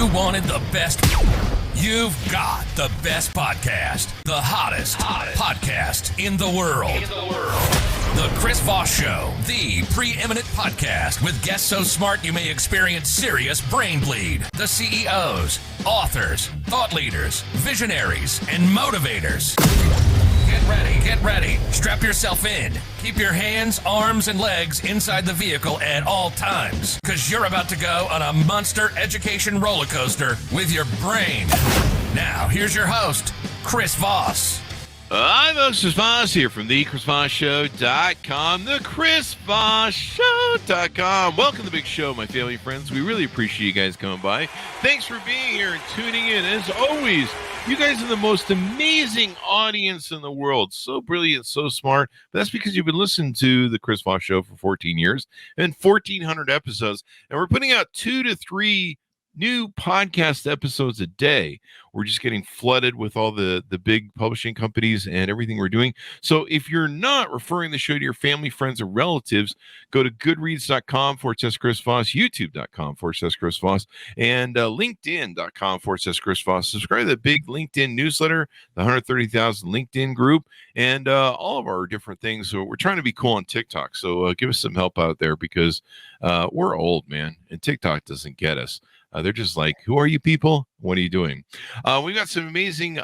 You wanted the best. You've got the best podcast. The hottest podcast in the world. The Chris Voss Show, the preeminent podcast with guests so smart you may experience serious brain bleed. The CEOs, authors, thought leaders, visionaries, and motivators. Get ready. Strap yourself in. Keep your hands, arms, and legs inside the vehicle at all times, because you're about to go on a monster education roller coaster with your brain. Now, here's your host, Chris Voss. I'm Chris Voss here from the ChrisVossShow.com, the ChrisVossShow.com. Welcome to the big show, my family friends. We really appreciate you guys coming by. Thanks for being here and tuning in. As always, you guys are the most amazing audience in the world. So brilliant, so smart. But that's because you've been listening to the Chris Voss Show for 14 years and 1,400 episodes. And we're putting out 2 to 3 new podcast episodes a day. We're just getting flooded with all the big publishing companies and everything we're doing. So if you're not referring the show to your family, friends, or relatives, go to goodreads.com/Chris Voss, youtube.com/Chris Voss, and linkedin.com/Chris Voss. Subscribe to the big LinkedIn newsletter, the 130,000 LinkedIn group, and all of our different things. So we're trying to be cool on TikTok. So give us some help out there, because we're old, man, and TikTok doesn't get us. They're just like, who are you people? What are you doing? We've got some amazing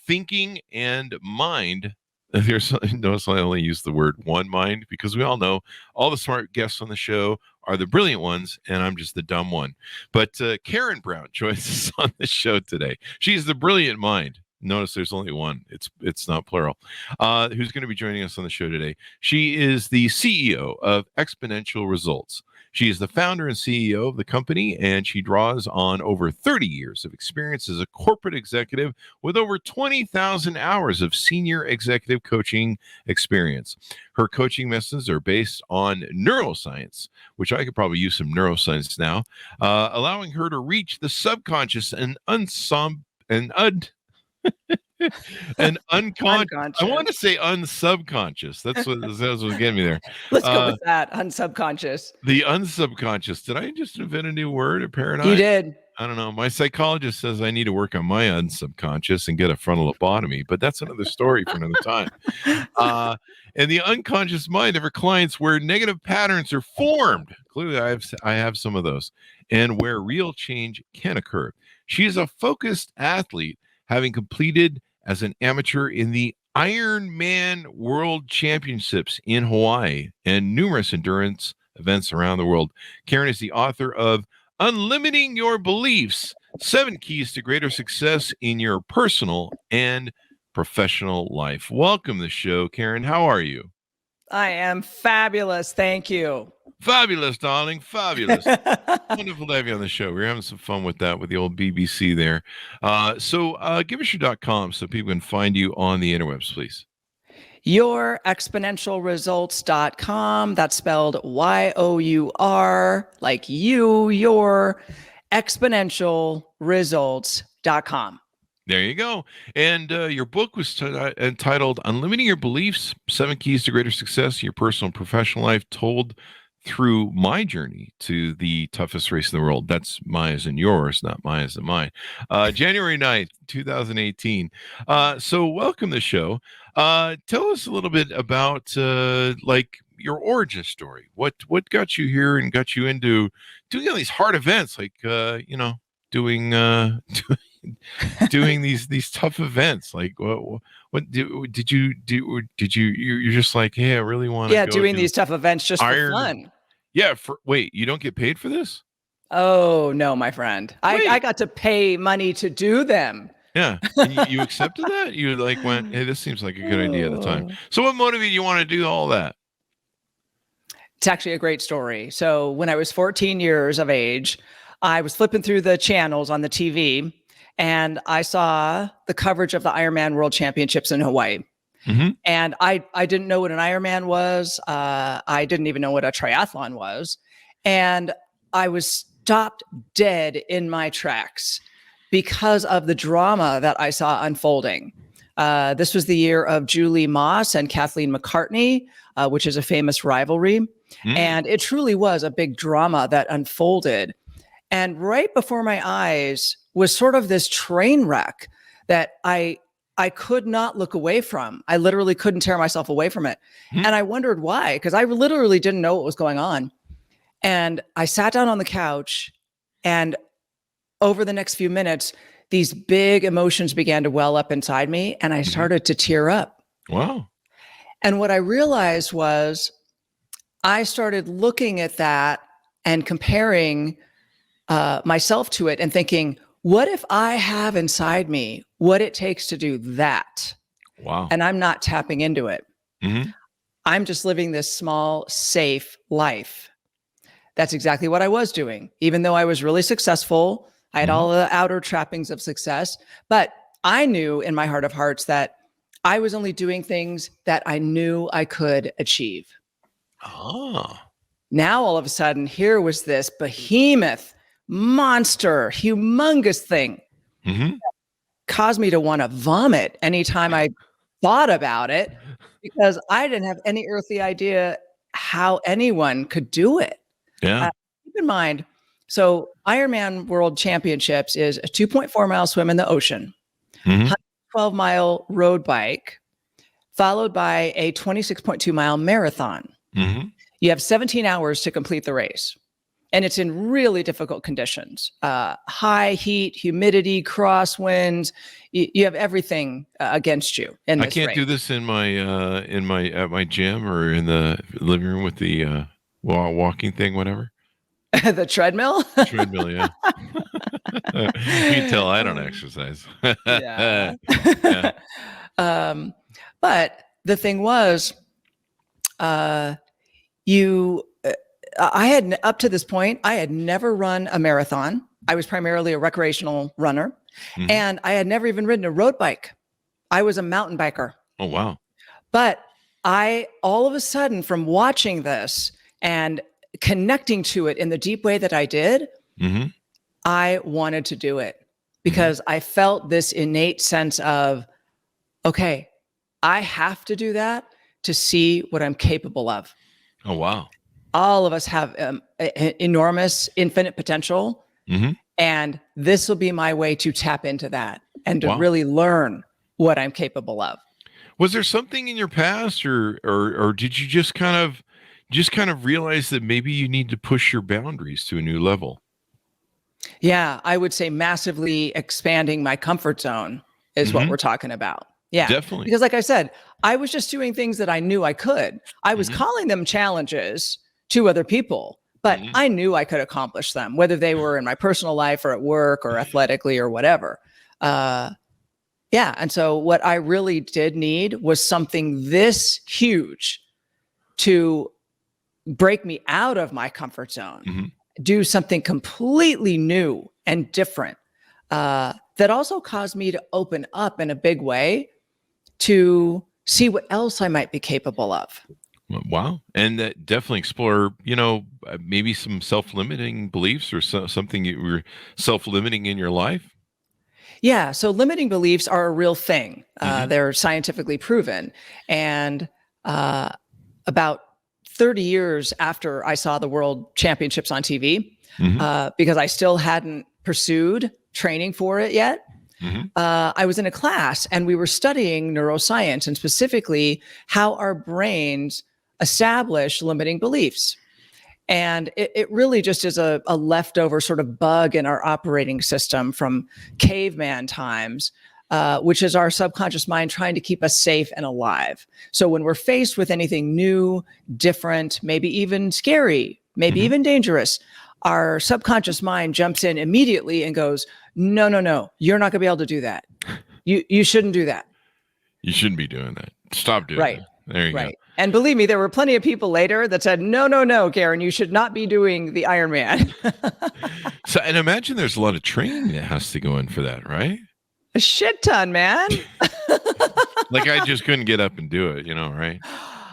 thinking and mind. Notice I only use the word one mind, because we all know all the smart guests on the show are the brilliant ones, and I'm just the dumb one. But Karen Brown joins us on the show today. She's the brilliant mind. Notice there's only one. It's not plural. Who's going to be joining us on the show today? She is the CEO of Exponential Results. She is the founder and CEO of the company, and she draws on over 30 years of experience as a corporate executive with over 20,000 hours of senior executive coaching experience. Her coaching methods are based on neuroscience, which I could probably use some neuroscience now, allowing her to reach the subconscious and unconscious. I want to say unsubconscious. That's what getting me there. Let's go with that. Unsubconscious. The unsubconscious. Did I just invent a new word, a paradigm? You did. I don't know. My psychologist says I need to work on my unsubconscious and get a frontal lobotomy, but that's another story for another time. And the unconscious mind of her clients, where negative patterns are formed. Clearly, I have some of those, and where real change can occur. She is a focused athlete, having completed as an amateur in the Ironman World Championships in Hawaii and numerous endurance events around the world. Karen is the author of Unlimiting Your Beliefs, 7 Keys to Greater Success in Your Personal and Professional Life. Welcome to the show, Karen. How are you? I am fabulous. Thank you. Fabulous, darling. Fabulous. Wonderful to have you on the show. We're having some fun with that, with the old BBC there. So give us your .com so people can find you on the interwebs, please. YourExponentialResults.com. That's spelled YOUR, like you, your exponentialresults.com. There you go. And your book was entitled Unlimiting Your Beliefs, 7 Keys to Greater Success in Your Personal and Professional Life, told through my journey to the toughest race in the world. That's my as in yours, not mine as in mine. January 9th, 2018. So welcome to the show. Tell us a little bit about like your origin story. What got you here and got you into doing all these hard events, like doing these tough events? Like what did you do? You're just like, hey, I really want to go doing these tough events just for fun. Yeah. Wait, you don't get paid for this? Oh no, my friend. I got to pay money to do them. Yeah. And you accepted that? You like went, hey, this seems like a good idea at the time. So what motivated you want to do all that? It's actually a great story. So when I was 14 years of age, I was flipping through the channels on the TV, and I saw the coverage of the Ironman World Championships in Hawaii. Mm-hmm. And I didn't know what an Ironman was. I didn't even know what a triathlon was. And I was stopped dead in my tracks because of the drama that I saw unfolding. This was the year of Julie Moss and Kathleen McCartney, which is a famous rivalry. Mm. And it truly was a big drama that unfolded. And right before my eyes was sort of this train wreck that I could not look away from. I literally couldn't tear myself away from it. And I wondered why, because I literally didn't know what was going on. And I sat down on the couch, and over the next few minutes, these big emotions began to well up inside me, and I started to tear up. Wow. And what I realized was I started looking at that and comparing myself to it and thinking, what if I have inside me what it takes to do that? Wow. And I'm not tapping into it. I'm just living this small, safe life. That's exactly what I was doing. Even though I was really successful, I had all the outer trappings of success, but I knew in my heart of hearts that I was only doing things that I knew I could achieve. Oh. Now, all of a sudden, here was this behemoth, monster, humongous thing. Caused me to want to vomit anytime I thought about it, because I didn't have any earthly idea how anyone could do it. Yeah. Keep in mind, so Ironman World Championships is a 2.4 mile swim in the ocean, 112-mile road bike, followed by a 26.2 mile marathon. You have 17 hours to complete the race. And it's in really difficult conditions, high heat, humidity, crosswinds. You have everything against you in this I can't race. do this in my at my gym or in the living room with the walking thing, whatever. The treadmill? Treadmill, yeah. You can tell I don't exercise. Yeah. But the thing was, I had, up to this point, I had never run a marathon. I was primarily a recreational runner, and I had never even ridden a road bike. I was a mountain biker. Oh, wow. But all of a sudden, from watching this and connecting to it in the deep way that I did, I wanted to do it because I felt this innate sense of, okay, I have to do that to see what I'm capable of. Oh, wow. All of us have enormous, infinite potential. And this will be my way to tap into that and to really learn what I'm capable of. Was there something in your past or did you just kind of realize that maybe you need to push your boundaries to a new level? Yeah, I would say massively expanding my comfort zone is what we're talking about. Yeah, definitely. Because like I said, I was just doing things that I knew I could. I was calling them challenges to other people, but I knew I could accomplish them, whether they were in my personal life or at work or athletically or whatever. Yeah. And so what I really did need was something this huge to break me out of my comfort zone, do something completely new and different, that also caused me to open up in a big way to see what else I might be capable of. Wow. And definitely explore, maybe some self-limiting beliefs or something you were self-limiting in your life. Yeah. So limiting beliefs are a real thing. They're scientifically proven. And about 30 years after I saw the World Championships on TV, because I still hadn't pursued training for it yet, I was in a class and we were studying neuroscience and specifically how our brains establish limiting beliefs. And it really just is a leftover sort of bug in our operating system from caveman times, which is our subconscious mind trying to keep us safe and alive. So when we're faced with anything new, different, maybe even scary, maybe even dangerous, our subconscious mind jumps in immediately and goes, no, you're not going to be able to do that. You shouldn't do that. You shouldn't be doing that. Stop doing that. There you go. And believe me, there were plenty of people later that said, no, Karen, you should not be doing the Ironman. So, and imagine there's a lot of training that has to go in for that, right? A shit ton, man. Like I just couldn't get up and do it, right?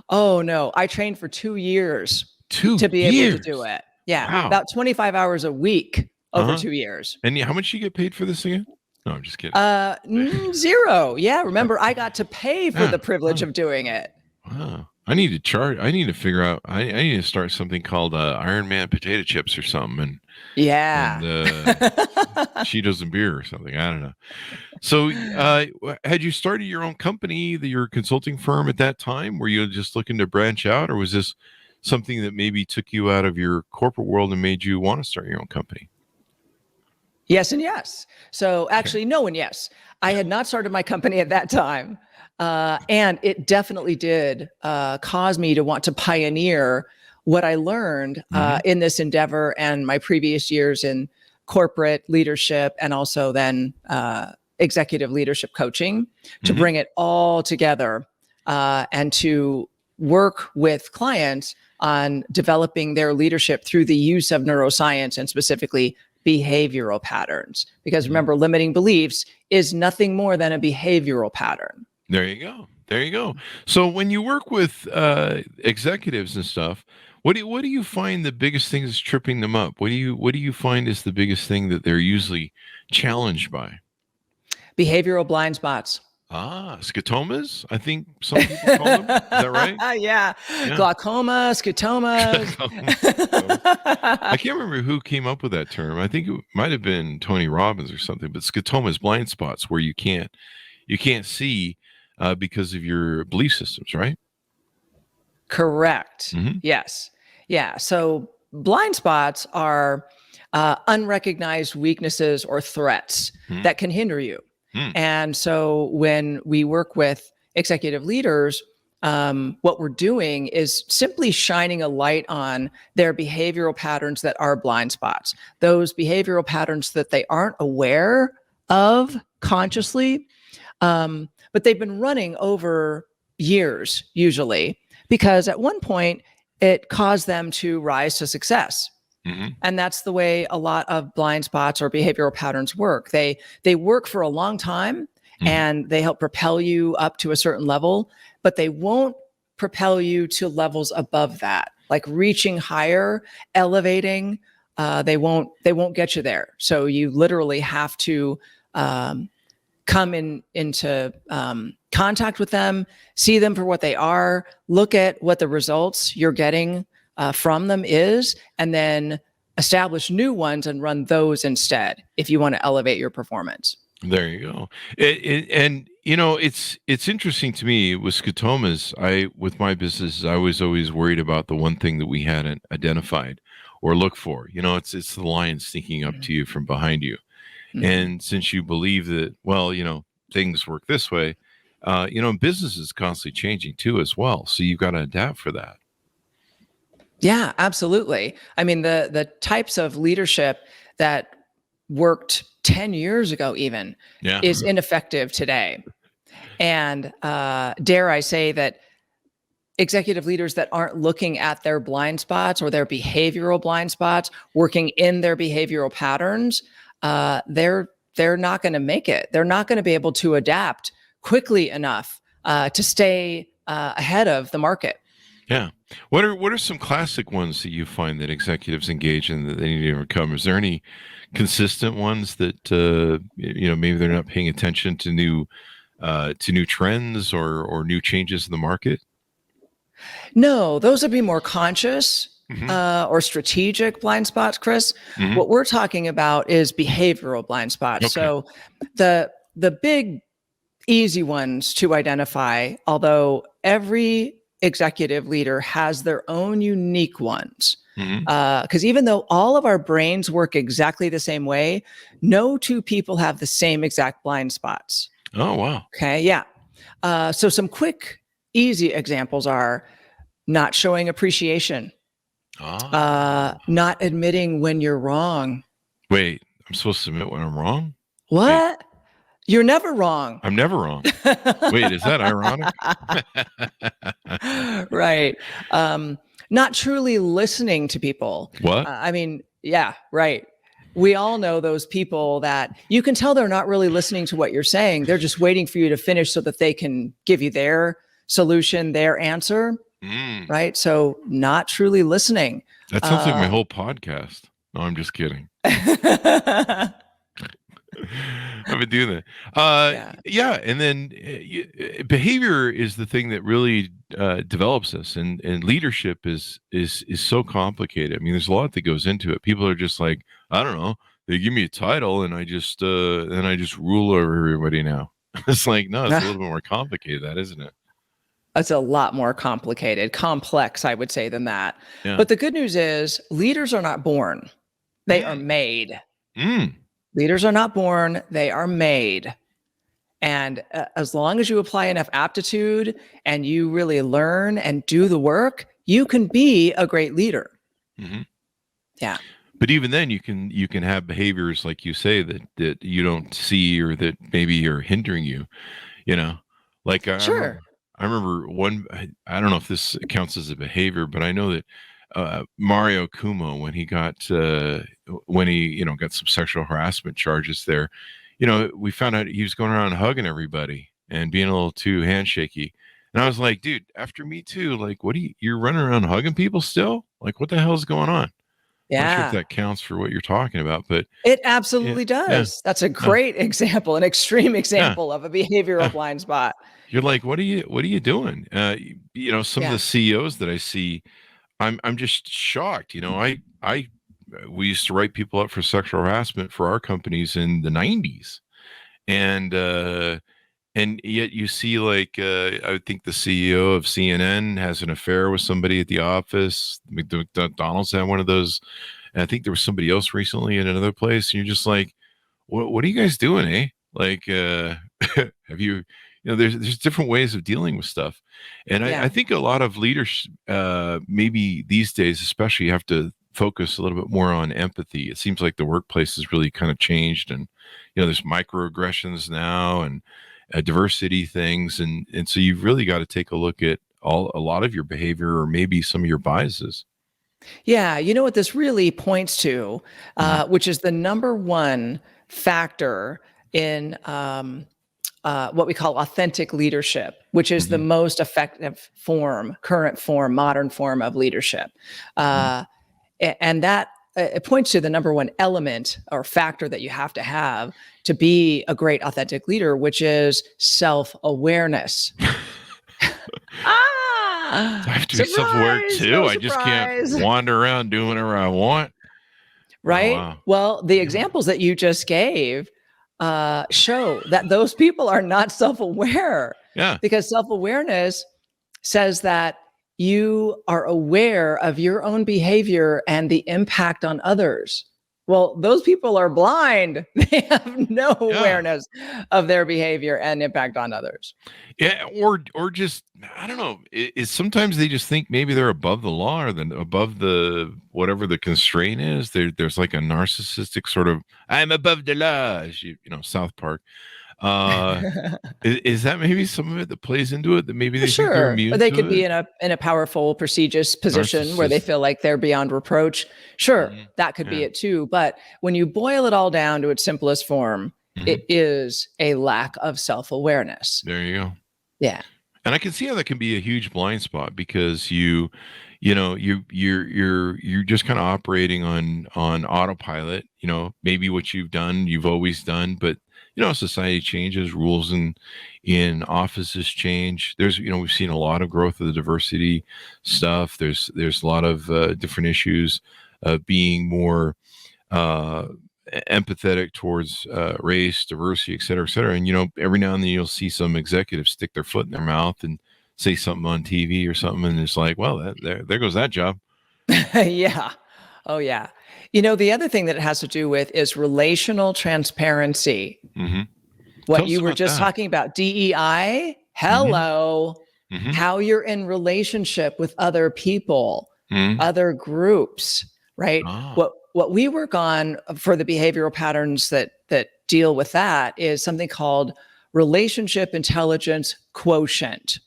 Oh, no. I trained for 2 years to be able to do it. Yeah. Wow. About 25 hours a week over 2 years. And how much do you get paid for this again? No, I'm just kidding. 0. Yeah. Remember, I got to pay for the privilege of doing it. Wow. I need to chart. I need to figure out. I need to start something called Iron Man potato chips or something, Yeah. and Cheetos and beer or something. I don't know. So, had you started your own company, your consulting firm at that time? Were you just looking to branch out, or was this something that maybe took you out of your corporate world and made you want to start your own company? Yes and yes. So actually, no and yes. I had not started my company at that time. And it definitely did cause me to want to pioneer what I learned in this endeavor and my previous years in corporate leadership and also then executive leadership coaching to bring it all together and to work with clients on developing their leadership through the use of neuroscience and specifically behavioral patterns. Because remember, limiting beliefs is nothing more than a behavioral pattern. There you go. There you go. So when you work with executives and stuff, what do you find the biggest thing is tripping them up? What do you find is the biggest thing that they're usually challenged by? Behavioral blind spots. Scotomas, I think some people call them. Is that right? Yeah. Glaucoma, scotomas. I can't remember who came up with that term. I think it might have been Tony Robbins or something. But scotomas, blind spots where you can't see because of your belief systems, right? Correct. Yes. Yeah. So blind spots are unrecognized weaknesses or threats that can hinder you. And so when we work with executive leaders, what we're doing is simply shining a light on their behavioral patterns that are blind spots, those behavioral patterns that they aren't aware of consciously, but they've been running over years, usually, because at one point it caused them to rise to success. And that's the way a lot of blind spots or behavioral patterns work. They work for a long time and they help propel you up to a certain level, but they won't propel you to levels above that, like reaching higher, elevating. They won't get you there. So you literally have to come into contact with them, see them for what they are, look at what the results you're getting from them is, and then establish new ones and run those instead if you want to elevate your performance. There you go. And you know, it's interesting to me with scotomas. With my business, I was always worried about the one thing that we hadn't identified or looked for. You know, it's the lion sneaking up to you from behind you. And since you believe that, well, you know, things work this way, you know, business is constantly changing too as well. So you've got to adapt for that. Yeah, absolutely. I mean, the types of leadership that worked 10 years ago even is ineffective today. And dare I say that executive leaders that aren't looking at their blind spots or their behavioral blind spots, working in their behavioral patterns, they're not going to make it. They're not going to be able to adapt quickly enough to stay ahead of the market. Yeah. What are some classic ones that you find that executives engage in that they need to overcome? Is there any consistent ones that you know, maybe they're not paying attention to new trends or new changes in the market? No, those would be more conscious or strategic blind spots, Chris. What we're talking about is behavioral blind spots. So the big easy ones to identify, although every executive leader has their own unique ones. Because even though all of our brains work exactly the same way, no two people have the same exact blind spots. Oh, wow. Okay. Yeah. So some quick, easy examples are not showing appreciation, not admitting when you're wrong. Wait, I'm supposed to admit when I'm wrong? What? Wait. You're never wrong. I'm never wrong. Wait, is that ironic? Right. Not truly listening to people. What? I mean, yeah, right. We all know those people that you can tell they're not really listening to what you're saying. They're just waiting for you to finish so that they can give you their solution, their answer. Right. So not truly listening. That sounds like my whole podcast. No, I'm just kidding. I've been doing that. Yeah. Yeah, and then behavior is the thing that really develops us, and leadership is so complicated. I mean, there's a lot that goes into it. People are just like, I don't know, they give me a title, and I just rule over everybody now. It's like, no, it's a little bit more complicated, that isn't it? It's a lot more complicated, complex, I would say, than that. Yeah. But the good news is leaders are not born. They are made. Leaders are not born. They are made. And as long as you apply enough aptitude and you really learn and do the work, you can be a great leader. Mm-hmm. Yeah. But even then, you can have behaviors, like you say, that you don't see, or that maybe are hindering you, like Sure. I remember one, I don't know if this counts as a behavior, but I know that Mario Cuomo, when he got got some sexual harassment charges there, we found out he was going around hugging everybody and being a little too handshaky. And I was like, dude, after Me Too, like, you're running around hugging people still? Like, what the hell is going on? I'm not sure if that counts for what you're talking about, but it absolutely does. Yeah. That's a great example, an extreme example of a behavioral blind spot. You're like, what are you doing? Some of the CEOs that I see, I'm just shocked. We used to write people up for sexual harassment for our companies in the 90s, and yet you see, like, I think the CEO of CNN has an affair with somebody at the office. McDonald's had one of those. And I think there was somebody else recently in another place. And you're just like, what are you guys doing, eh? Like, have you? There's different ways of dealing with stuff. And I think a lot of leaders, maybe these days especially, have to focus a little bit more on empathy. It seems like the workplace has really kind of changed, and there's microaggressions now, and diversity things, and so you've really got to take a look at a lot of your behavior, or maybe some of your biases. Yeah, you know what this really points to, which is the number one factor in what we call authentic leadership, which is the most effective current form, modern form of leadership. And that it points to the number one element or factor that you have to be a great authentic leader, which is self-awareness. I have to be self-aware too. I just can't wander around doing whatever I want. Right? Oh, wow. Well, the examples that you just gave show that those people are not self-aware. Yeah. Because self-awareness says that you are aware of your own behavior and the impact on others. Well, those people are blind. They have no awareness of their behavior and impact on others. Yeah, or just, I don't know. Sometimes they just think maybe they're above the law, or above the whatever the constraint is. There's like a narcissistic sort of, I'm above the law, as South Park. Is that maybe some of it that plays into it, that maybe they think they're immune? Or they could be in a powerful, prestigious position where they feel like they're beyond reproach. Sure, that could be it too. But when you boil it all down to its simplest form, it is a lack of self-awareness. There you go. Yeah. And I can see how that can be a huge blind spot, because you're just kind of operating on autopilot. Maybe what you've always done, but society changes, rules in offices change. There's, we've seen a lot of growth of the diversity stuff. There's a lot of different issues of being more empathetic towards race, diversity, et cetera, et cetera. And, every now and then you'll see some executives stick their foot in their mouth and say something on TV or something. And it's like, well, there goes that job. Yeah. Oh, yeah. The other thing that it has to do with is relational transparency. What you were just talking about, DEI. Hello. How you're in relationship with other people, other groups, right? What we work on for the behavioral patterns that deal with that is something called relationship intelligence quotient.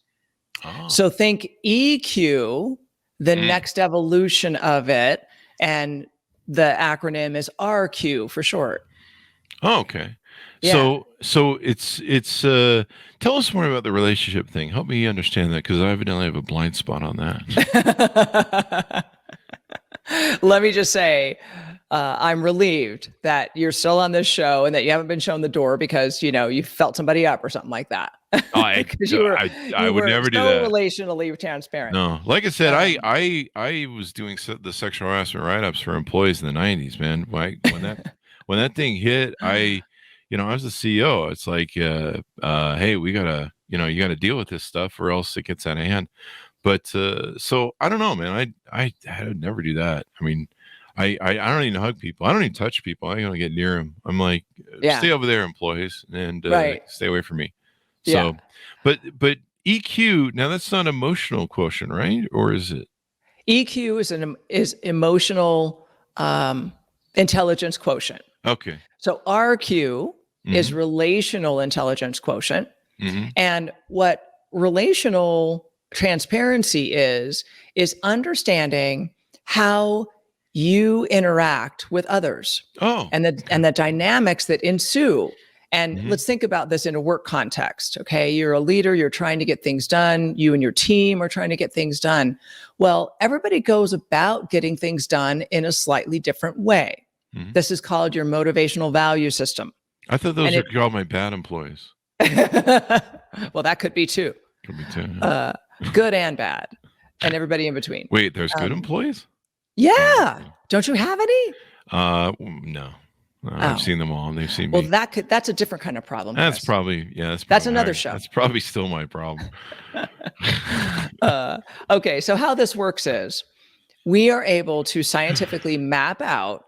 So think EQ, the next evolution of it, and the acronym is RQ for short. Oh, okay. Yeah. So it's tell us more about the relationship thing. Help me understand that, because I evidently have a blind spot on that. Let me just say, I'm relieved that you're still on this show and that you haven't been shown the door because, you felt somebody up or something like that. Because I would never do that. Relationally transparent. No, like I said, I was doing the sexual harassment write-ups for employees in the 90s, man. When that thing hit, I was the CEO. It's like, hey, we gotta, you gotta deal with this stuff or else it gets out of hand. But so I don't know, man. I would never do that. I mean, I don't even hug people. I don't even touch people. I don't get near them. I'm like, stay over there, employees, and stay away from me. So, but EQ, now that's not emotional quotient, right? Or is it? EQ is emotional intelligence quotient. Okay. So RQ is relational intelligence quotient. And what relational transparency is understanding how you interact with others. And the dynamics that ensue. And let's think about this in a work context. Okay. You're a leader, you're trying to get things done. You and your team are trying to get things done. Well, everybody goes about getting things done in a slightly different way. This is called your motivational value system. I thought those were called my bad employees. Well, that could be too. Could be too. Good and bad, and everybody in between. Wait, there's good employees? Yeah. Don't you have any? No. I've seen them all, and they've seen me. Well, that's a different kind of problem. That's probably that's another show. That's probably still my problem. Okay, so how this works is we are able to scientifically map out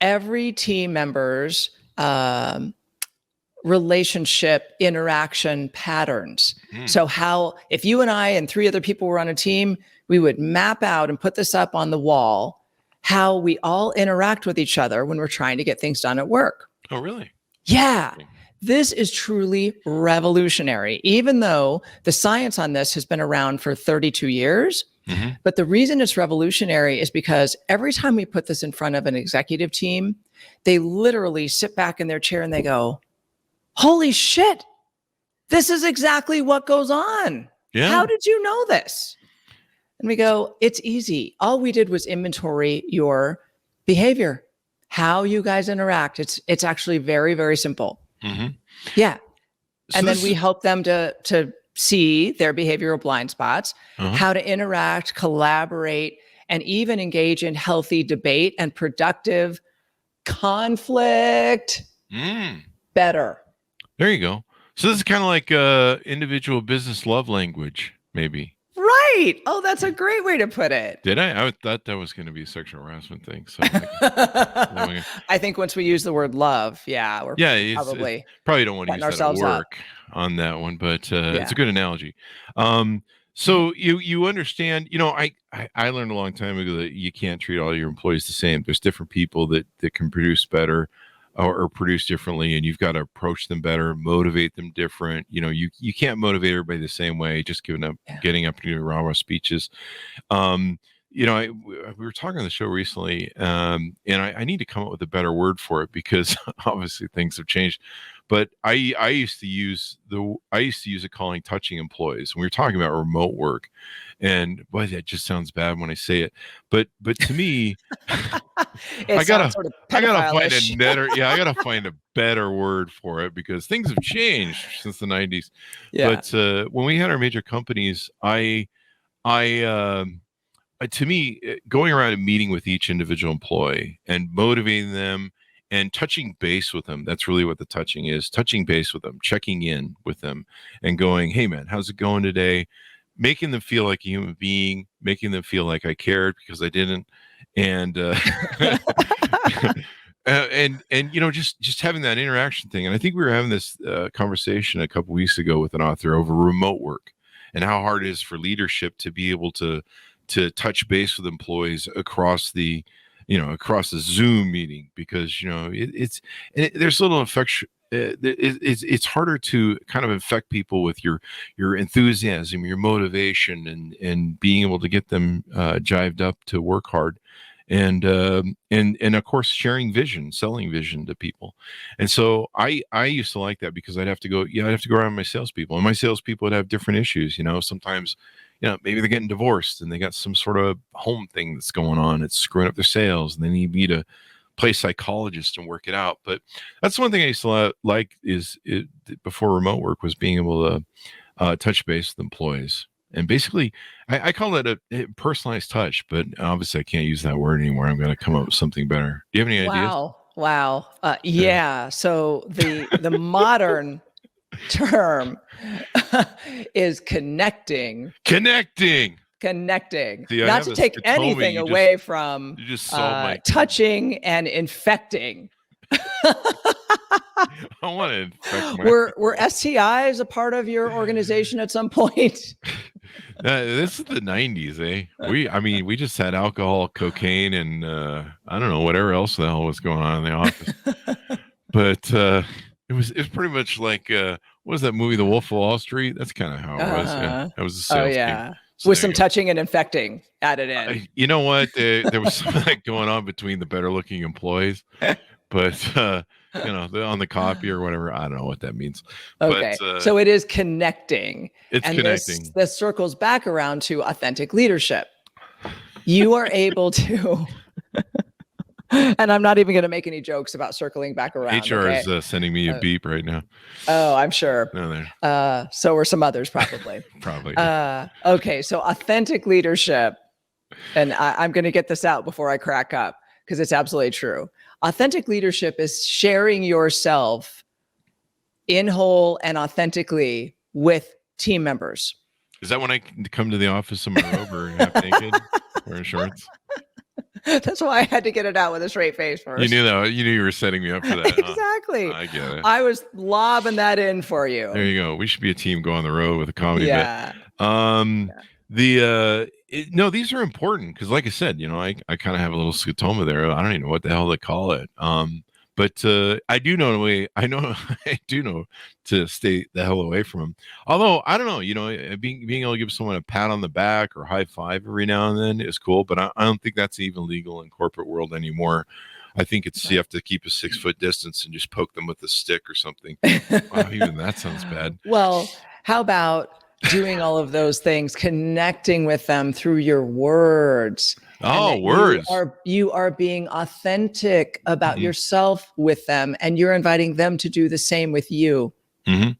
every team member's relationship interaction patterns. So if you and I and 3 other people were on a team, we would map out and put this up on the wall, how we all interact with each other when we're trying to get things done at work. Oh, really? Yeah. This is truly revolutionary, even though the science on this has been around for 32 years. But the reason it's revolutionary is because every time we put this in front of an executive team, they literally sit back in their chair and they go, holy shit, this is exactly what goes on. Yeah. How did you know this? And we go, it's easy. All we did was inventory your behavior, how you guys interact. It's actually very, very simple. Yeah. So and then we help them to see their behavioral blind spots, how to interact, collaborate, and even engage in healthy debate and productive conflict better. There you go. So this is kind of like individual business love language, maybe. Right. Oh, that's a great way to put it. Did I? I thought that was going to be a sexual harassment thing. So I think once we use the word love, we're probably don't want to use that at work on that one, but it's a good analogy. So you understand, I learned a long time ago that you can't treat all your employees the same. There's different people that can produce better or produce differently, and you've got to approach them better, motivate them different. You can't motivate everybody the same way, just getting up and doing rah-rah speeches. We were talking on the show recently, and I need to come up with a better word for it because obviously things have changed. But I used to use it calling touching employees. We were talking about remote work, and boy, that just sounds bad when I say it. But to me, I gotta find a better word for it because things have changed since the 90s. Yeah. But when we had our major companies, to me, going around and meeting with each individual employee and motivating them and touching base with them, that's really what the touching is, touching base with them, checking in with them and going, hey man, how's it going today? Making them feel like a human being, making them feel like I cared because I didn't. And, just having that interaction thing. And I think we were having this conversation a couple weeks ago with an author over remote work and how hard it is for leadership to be able to touch base with employees across the Zoom meeting because, there's a little infection. It's harder to kind of infect people with your enthusiasm, your motivation, and being able to get them jived up to work hard. And of course, sharing vision, selling vision to people. And so I used to like that because I'd have to go around my salespeople, and my salespeople would have different issues. Sometimes, maybe they're getting divorced and they got some sort of home thing that's going on. It's screwing up their sales, and they need me to play psychologist and work it out. But that's one thing I used to like before remote work, was being able to touch base with employees. And basically, I call it a personalized touch, but obviously I can't use that word anymore. I'm going to come up with something better. Do you have any ideas? Wow. Yeah. So the modern term is connecting. See, Not to take anything away from touching and infecting. I want to infect Were STIs a part of your organization at some point? This is the 90s, eh? We just had alcohol, cocaine, and I don't know, whatever else the hell was going on in the office. But it was pretty much like what was that movie, The Wolf of Wall Street? That's kind of how it was. Yeah, that was a sales game. So with some touching and infecting added in. You know what? There was something like going on between the better looking employees, but on the copy or whatever. I don't know what that means. Okay. But, so it is connecting. It's connecting. This circles back around to authentic leadership. You are able to, and I'm not even going to make any jokes about circling back around. HR is sending me a beep right now. Oh, I'm sure. No, so are some others probably. Probably. Okay. So authentic leadership, and I'm going to get this out before I crack up, because it's absolutely true. Authentic leadership is sharing yourself in whole and authentically with team members. Is that when I come to the office in my robe or half naked, wearing shorts? That's why I had to get it out with a straight face first. You knew that. You knew you were setting me up for that. Exactly. Huh? I get it. I was lobbing that in for you. There you go. We should be a team, go on the road with a comedy bit. No, these are important because, like I said, I kind of have a little scotoma there. I don't even know what the hell they call it. But I do know to stay the hell away from them. Although I don't know, being able to give someone a pat on the back or high five every now and then is cool. But I don't think that's even legal in corporate world anymore. I think you have to keep a 6-foot distance and just poke them with a stick or something. Wow, even that sounds bad. Well, how about doing all of those things, connecting with them through your words? Words. You are being authentic about yourself with them, and you're inviting them to do the same with you. Mm-hmm.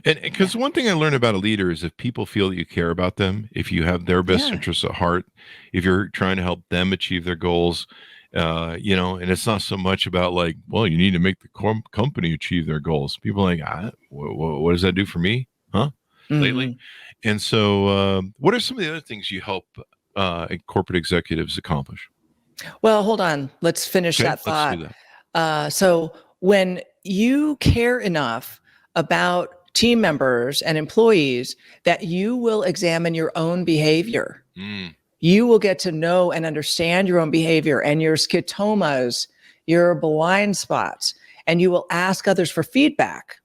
And because one thing I learned about a leader is if people feel that you care about them, if you have their best interests at heart, if you're trying to help them achieve their goals, and it's not so much about like, well, you need to make the company achieve their goals. People are like, what does that do for me? Huh? Lately. And so what are some of the other things you help corporate executives accomplish? Well, hold on. Let's finish that thought. Let's do that. So when you care enough about team members and employees that you will examine your own behavior, you will get to know and understand your own behavior and your scotomas, your blind spots, and you will ask others for feedback,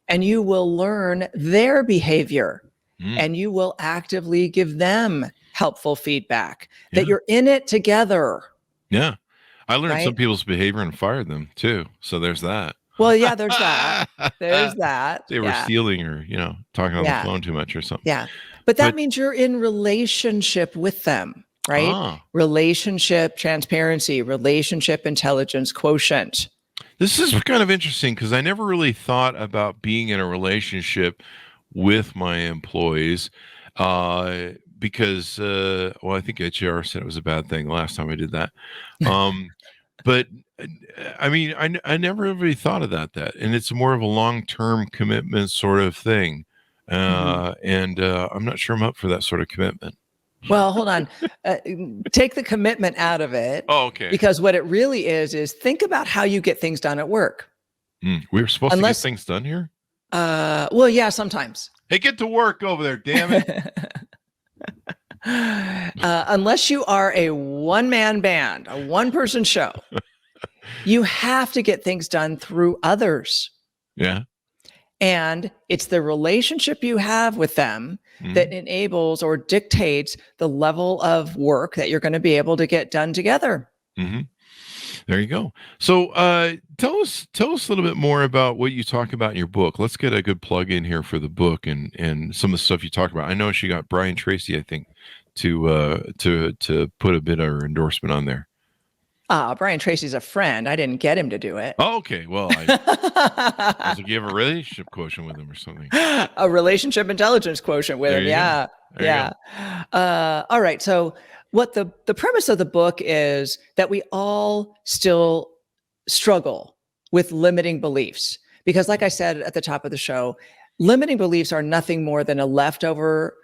and you will learn their behavior, and you will actively give them helpful feedback, that you're in it together. Yeah. I learned some people's behavior and fired them too. So there's that. Well, yeah, there's that. There's that. They were stealing or, talking on the phone too much or something. Yeah. But that means you're in relationship with them, right? Relationship transparency, relationship intelligence quotient. This is kind of interesting because I never really thought about being in a relationship with my employees because, I think HR said it was a bad thing last time I did that. But I mean, I never really thought of that. And it's more of a long-term commitment sort of thing. And I'm not sure I'm up for that sort of commitment. Well, hold on. Take the commitment out of it. Oh, okay. Because what it really is think about how you get things done at work. We're supposed to get things done here? Well, yeah, sometimes. Hey, get to work over there, damn it. Unless you are a one-man band, a one-person show, you have to get things done through others. Yeah. And it's the relationship you have with them that enables or dictates the level of work that you're going to be able to get done together. There you go. So tell us a little bit more about what you talk about in your book. Let's get a good plug in here for the book and some of the stuff you talk about. I know she got Brian Tracy, I think, to put a bit of her endorsement on there. Brian Tracy's a friend. I didn't get him to do it. Oh, okay. Well, I was like, you have a relationship quotient with him or something. A relationship intelligence quotient with him. Yeah. Yeah. All right. So what the premise of the book is that we all still struggle with limiting beliefs. Because like I said at the top of the show, limiting beliefs are nothing more than a leftover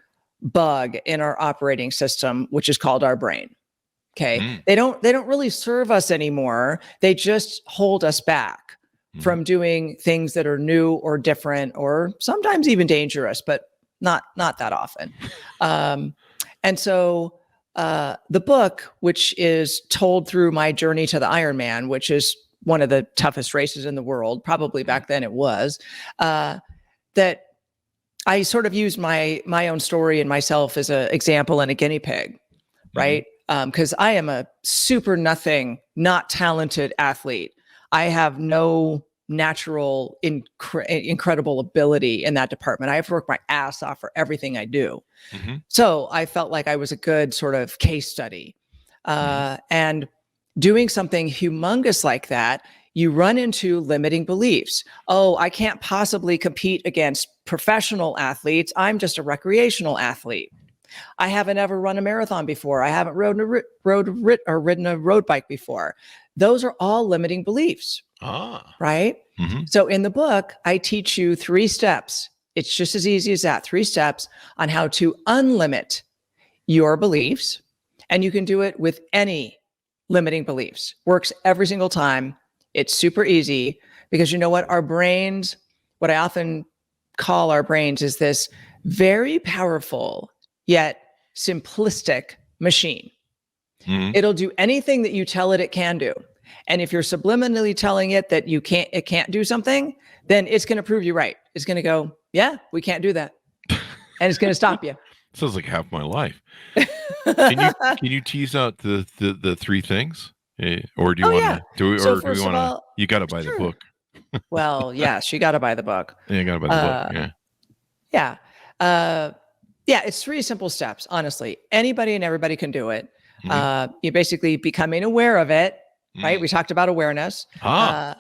bug in our operating system, which is called our brain. Okay. They don't really serve us anymore. They just hold us back from doing things that are new or different or sometimes even dangerous, but not that often. And so the book, which is told through my journey to the Ironman, which is one of the toughest races in the world, probably back then it was, that I sort of used my own story and myself as an example and a guinea pig, right? Because I am a super nothing, not talented athlete. I have no natural, incredible ability in that department. I have to work my ass off for everything I do. So I felt like I was a good sort of case study. And doing something humongous like that, you run into limiting beliefs. Oh, I can't possibly compete against professional athletes. I'm just a recreational athlete. I haven't ever run a marathon before. I haven't ridden a road bike before. Those are all limiting beliefs, right? So in the book, I teach you 3 steps. It's just as easy as that. 3 steps on how to unlimit your beliefs. And you can do it with any limiting beliefs. Works every single time. It's super easy because you know what? Our brains, what I often call our brains is this very powerful yet simplistic machine. It'll do anything that you tell it can do. And if you're subliminally telling it that it can't do something, then it's going to prove you right. It's going to go, yeah, we can't do that. And it's going to stop you. Sounds like half my life. Can you tease out the 3 things? Or do you want to, you got to buy the book. Well, yes, you got to buy the book. Yeah, you got to buy the book. Yeah, it's 3 simple steps, honestly. Anybody and everybody can do it. You're basically becoming aware of it, right? We talked about awareness. The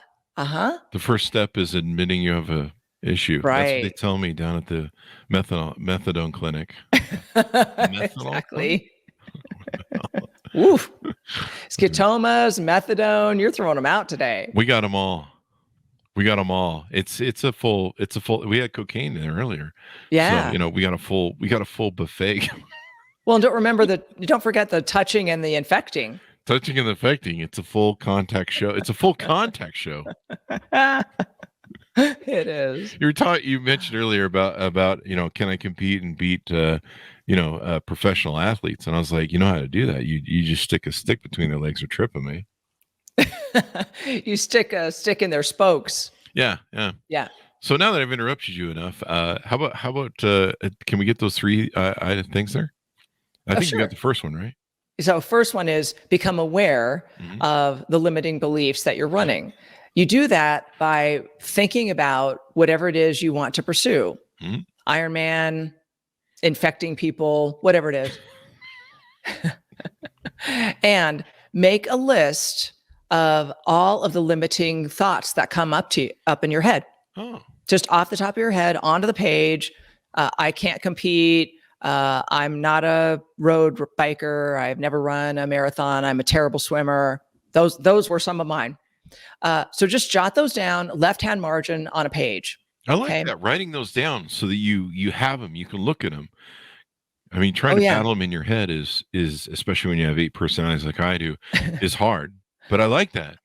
first step is admitting you have a issue. Right. That's what they tell me down at the methadone clinic. Exactly. Oof. Skitomas, methadone, you're throwing them out today. We got them all. It's a full, we had cocaine in there earlier. Yeah. So, we got a full buffet. Well, and don't forget the touching and the infecting. Touching and infecting. It's a full contact show. It's a full contact show. It is. You mentioned earlier about, can I compete and beat, professional athletes? And I was like, you know how to do that. You just stick a stick between their legs or trip them, eh? You stick a stick in their spokes. Yeah. So now that I've interrupted you enough, how about can we get those 3 things there? I think sure. you got the first one, right? So first one is become aware of the limiting beliefs that you're running. You do that by thinking about whatever it is you want to pursue. Ironman, infecting people, whatever it is. And make a list of all of the limiting thoughts that come up in your head. Just off the top of your head, onto the page. I can't compete. I'm not a road biker. I've never run a marathon. I'm a terrible swimmer. Those were some of mine. So just jot those down, left-hand margin on a page. I like that, writing those down so that you have them, you can look at them. I mean, trying to battle them in your head is especially when you have 8 personalities like I do, is hard. But I like that.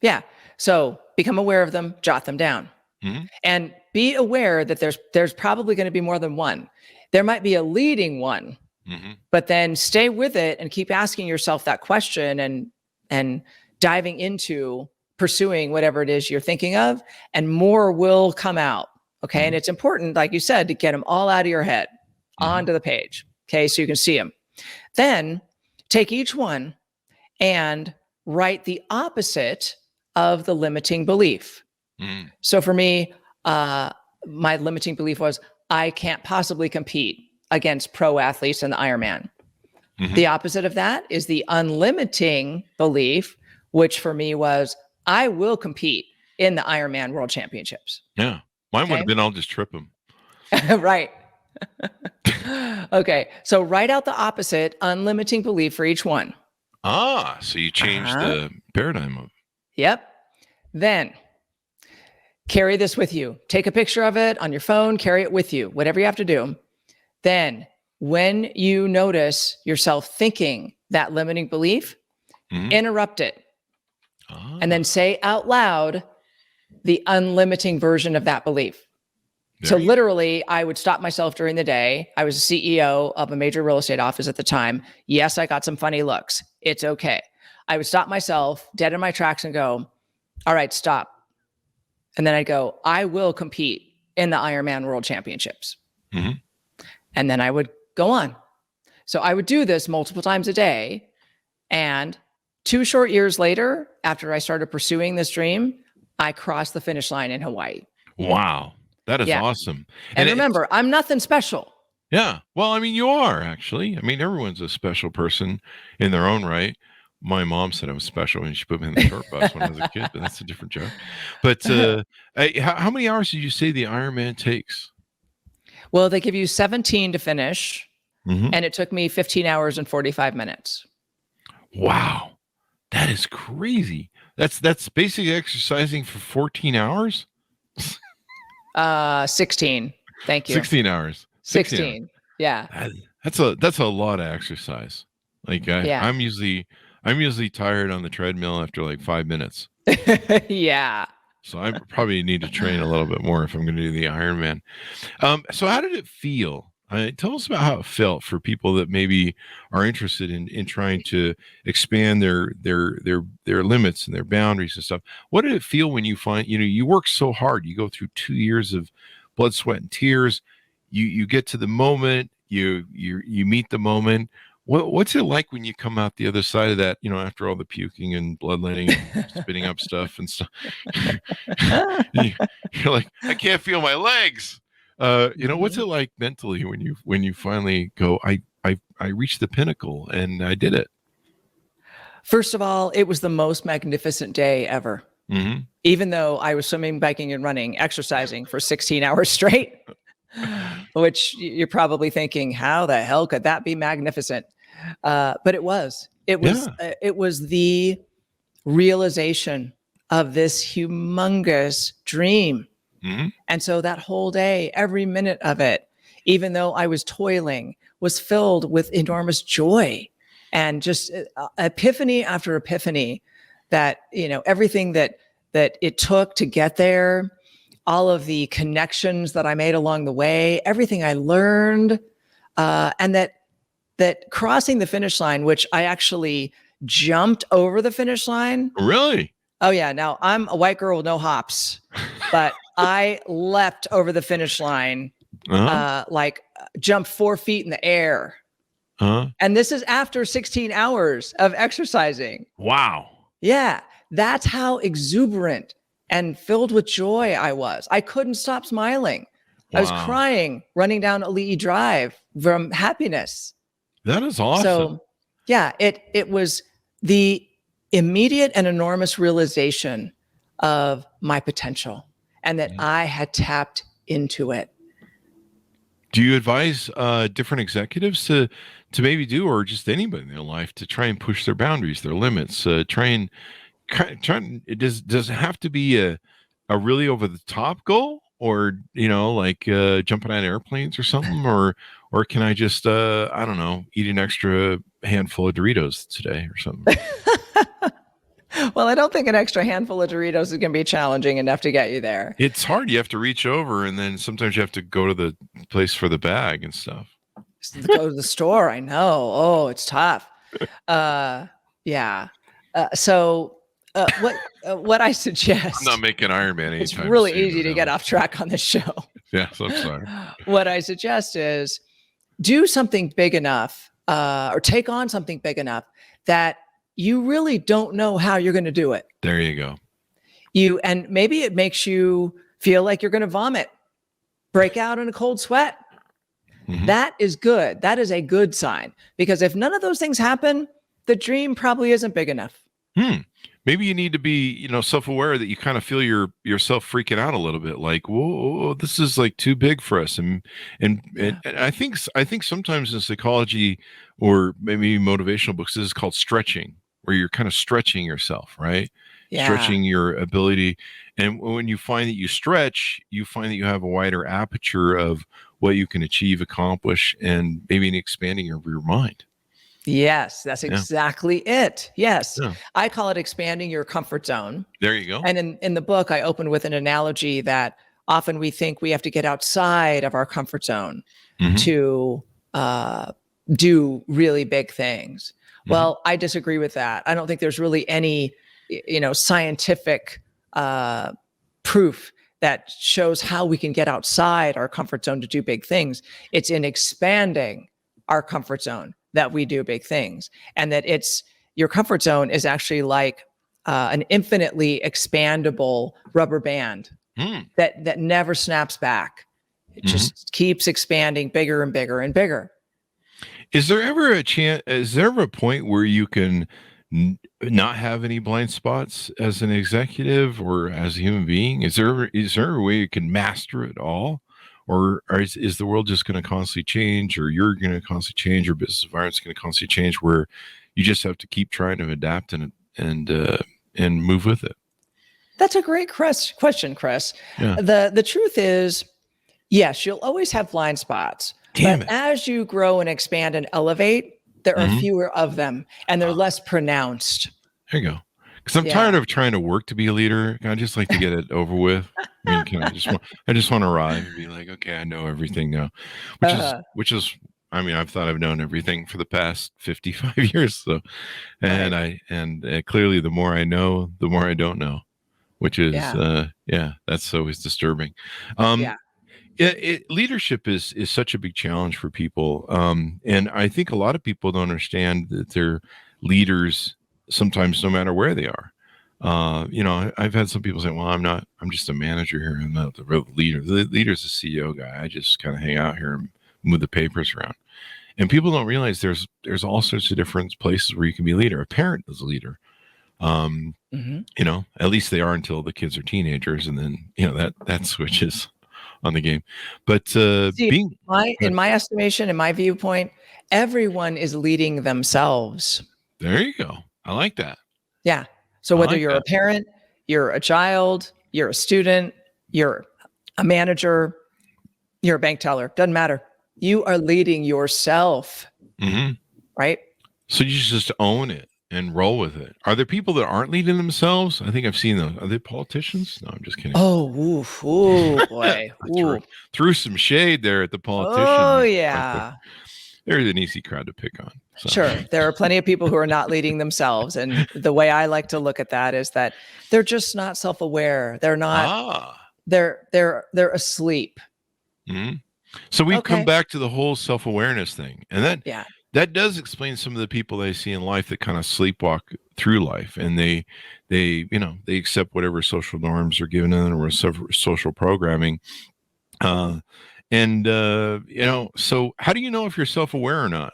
Yeah. So become aware of them, jot them down, and be aware that there's probably going to be more than one. There might be a leading one, but then stay with it and keep asking yourself that question and diving into pursuing whatever it is you're thinking of, and more will come out. Okay. And it's important, like you said, to get them all out of your head onto the page. Okay. So you can see them. Then take each one and write the opposite of the limiting belief. Mm. So for me, my limiting belief was I can't possibly compete against pro athletes in the Ironman. Mhm. The opposite of that is the unlimiting belief, which for me was I will compete in the Ironman World Championships. Yeah. Mine would Okay. have been I'll just trip him. Right. Okay. So write out the opposite unlimiting belief for each one. So you changed the paradigm of. Yep. Then carry this with you. Take a picture of it on your phone, carry it with you, whatever you have to do. Then when you notice yourself thinking that limiting belief, Mhm. interrupt it and then say out loud the unlimiting version of that belief. So literally, I would stop myself during the day. I was a CEO of a major real estate office at the time. Yes, I got some funny looks. It's okay. I would stop myself dead in my tracks and go, all right, stop. And then I'd go, I will compete in the Ironman World Championships. Mhm. And then I would go on. So I would do this multiple times a day. And 2 short years later, after I started pursuing this dream, I crossed the finish line in Hawaii. Wow. That is awesome. And remember, I'm nothing special. Yeah. Well, I mean, you are actually. I mean, everyone's a special person in their own right. My mom said I was special when she put me in the short bus when I was a kid, but that's a different joke. But how many hours did you say the Ironman takes? Well, they give you 17 to finish, Mhm. and it took me 15 hours and 45 minutes. Wow. That is crazy. That's basically exercising for 14 hours? 16. Thank you. 16 hours. 16. Yeah. That's a lot of exercise. Like I'm usually tired on the treadmill after like 5 minutes. Yeah. So I probably need to train a little bit more if I'm going to do the Ironman. So how did it feel? Tell us about how it felt for people that maybe are interested in trying to expand their limits and their boundaries and stuff. What did it feel when you find, you work so hard, you go through 2 years of blood, sweat, and tears. You get to the moment, you meet the moment. What's it like when you come out the other side of that, after all the puking and bloodletting and spitting up stuff and stuff? You're like, I can't feel my legs. What's it like mentally when you finally go, I reached the pinnacle and I did it? First of all, it was the most magnificent day ever. Mm-hmm. Even though I was swimming, biking, and running, exercising for 16 hours straight, which you're probably thinking, how the hell could that be magnificent? But it was the realization of this humongous dream. Mm-hmm. And so that whole day, every minute of it, even though I was toiling, was filled with enormous joy and just epiphany after epiphany that, everything that it took to get there, all of the connections that I made along the way, everything I learned, and that crossing the finish line, which I actually jumped over the finish line. Really? Oh yeah. Now I'm a white girl with no hops, but I leapt over the finish line, jumped 4 feet in the air. And this is after 16 hours of exercising. Wow. Yeah. That's how exuberant and filled with joy I was. I couldn't stop smiling. Wow. I was crying, running down Ali'i Drive from happiness. That is awesome. So yeah, it was the immediate and enormous realization of my potential and that I had tapped into it. Do you advise different executives to maybe do, or just anybody in their life, to try and push their boundaries, their limits, try does it have to be a really over the top goal, or jumping on airplanes or something, or can I just I don't know, eat an extra handful of Doritos today or something? Well, I don't think an extra handful of Doritos is going to be challenging enough to get you there. It's hard. You have to reach over, and then sometimes you have to go to the place for the bag and stuff. Go to the store. I know. Oh, it's tough. Yeah. So what I suggest. I'm not making Ironman anytime. It's really easy to get off track on this show. Yeah, so I'm sorry. What I suggest is do something big enough, or take on something big enough that you really don't know how you're going to do it. There you go. And maybe it makes you feel like you're going to vomit, break out in a cold sweat. Mhm. That is good. That is a good sign, because if none of those things happen, the dream probably isn't big enough. Maybe you need to be, self-aware that you kind of feel yourself freaking out a little bit, like, whoa, this is like too big for us. And I think sometimes in psychology or maybe motivational books, this is called stretching, where you're kind of stretching yourself, right? Yeah. Stretching your ability. And when you find that you stretch, you find that you have a wider aperture of what you can achieve, accomplish, and maybe expanding your mind. Yes, that's exactly it. Yes. Yeah. I call it expanding your comfort zone. There you go. And in the book, I open with an analogy that often we think we have to get outside of our comfort zone to do really big things. Well, I disagree with that. I don't think there's really any, scientific proof that shows how we can get outside our comfort zone to do big things. It's in expanding our comfort zone that we do big things, and that your comfort zone is actually like an infinitely expandable rubber band that never snaps back. It just keeps expanding bigger and bigger and bigger. Is there ever a point where you can not have any blind spots as an executive or as a human being? Is there a way you can master it all? Or is the world just going to constantly change, or you're going to constantly change, or business environment's going to constantly change, where you just have to keep trying to adapt and move with it? That's a great question, Chris. Yeah. The truth is, yes, you'll always have blind spots. But as you grow and expand and elevate, there are fewer of them, and they're less pronounced. There you go. Because I'm tired of trying to work to be a leader. I just like to get it over with. I just want to arrive and be like, okay, I know everything now, which is, I've thought I've known everything for the past 55 years. So, and clearly the more I know, the more I don't know, which is, that's always disturbing. Leadership is such a big challenge for people. And I think a lot of people don't understand that they're leaders sometimes, no matter where they are. I've had some people say, well, I'm just a manager here. I'm not the real leader. The leader's the CEO guy. I just kind of hang out here and move the papers around. And people don't realize there's all sorts of different places where you can be a leader. A parent is a leader. At least they are until the kids are teenagers. And then, that switches on the game. But in my estimation, in my viewpoint, everyone is leading themselves. There you go. I like that. Yeah. So whether you're a parent, you're a child, you're a student, you're a manager, you're a bank teller, doesn't matter. You are leading yourself, right? So you just own it and roll with it. Are there people that aren't leading themselves? I think I've seen those. Are they politicians? No, I'm just kidding. Oh, boy. Threw some shade there at the politicians. Oh, yeah. They're an easy crowd to pick on. So. Sure. There are plenty of people who are not leading themselves. And the way I like to look at that is that they're just not self-aware. They're not, they're asleep. So we've come back to the whole self-awareness thing. And that does explain some of the people that I see in life that kind of sleepwalk through life, and they accept whatever social norms are given them or social programming. So how do you know if you're self-aware or not?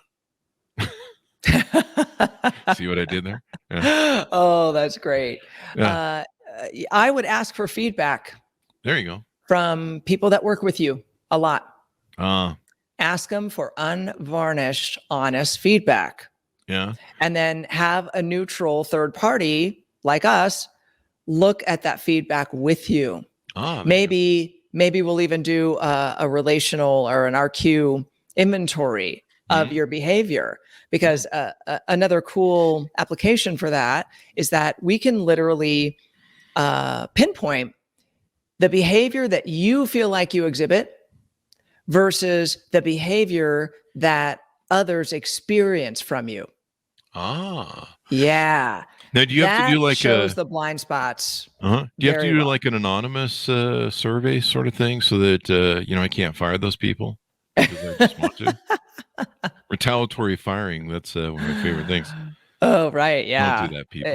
See what I did there? Yeah. Oh, that's great. Yeah. I would ask for feedback. There you go. From people that work with you a lot. Ask them for unvarnished, honest feedback. Yeah. And then have a neutral third party like us look at that feedback with you. Maybe we'll even do a relational or an RQ inventory of your behavior, because another cool application for that is that we can literally pinpoint the behavior that you feel like you exhibit versus the behavior that others experience from you. Yeah. Now, do you have to do like shows the blind spots? Do you have to do like an anonymous survey sort of thing so that I can't fire those people because I just want to? Retaliatory firing. That's one of my favorite things. Oh, right. Yeah. Don't do that, people.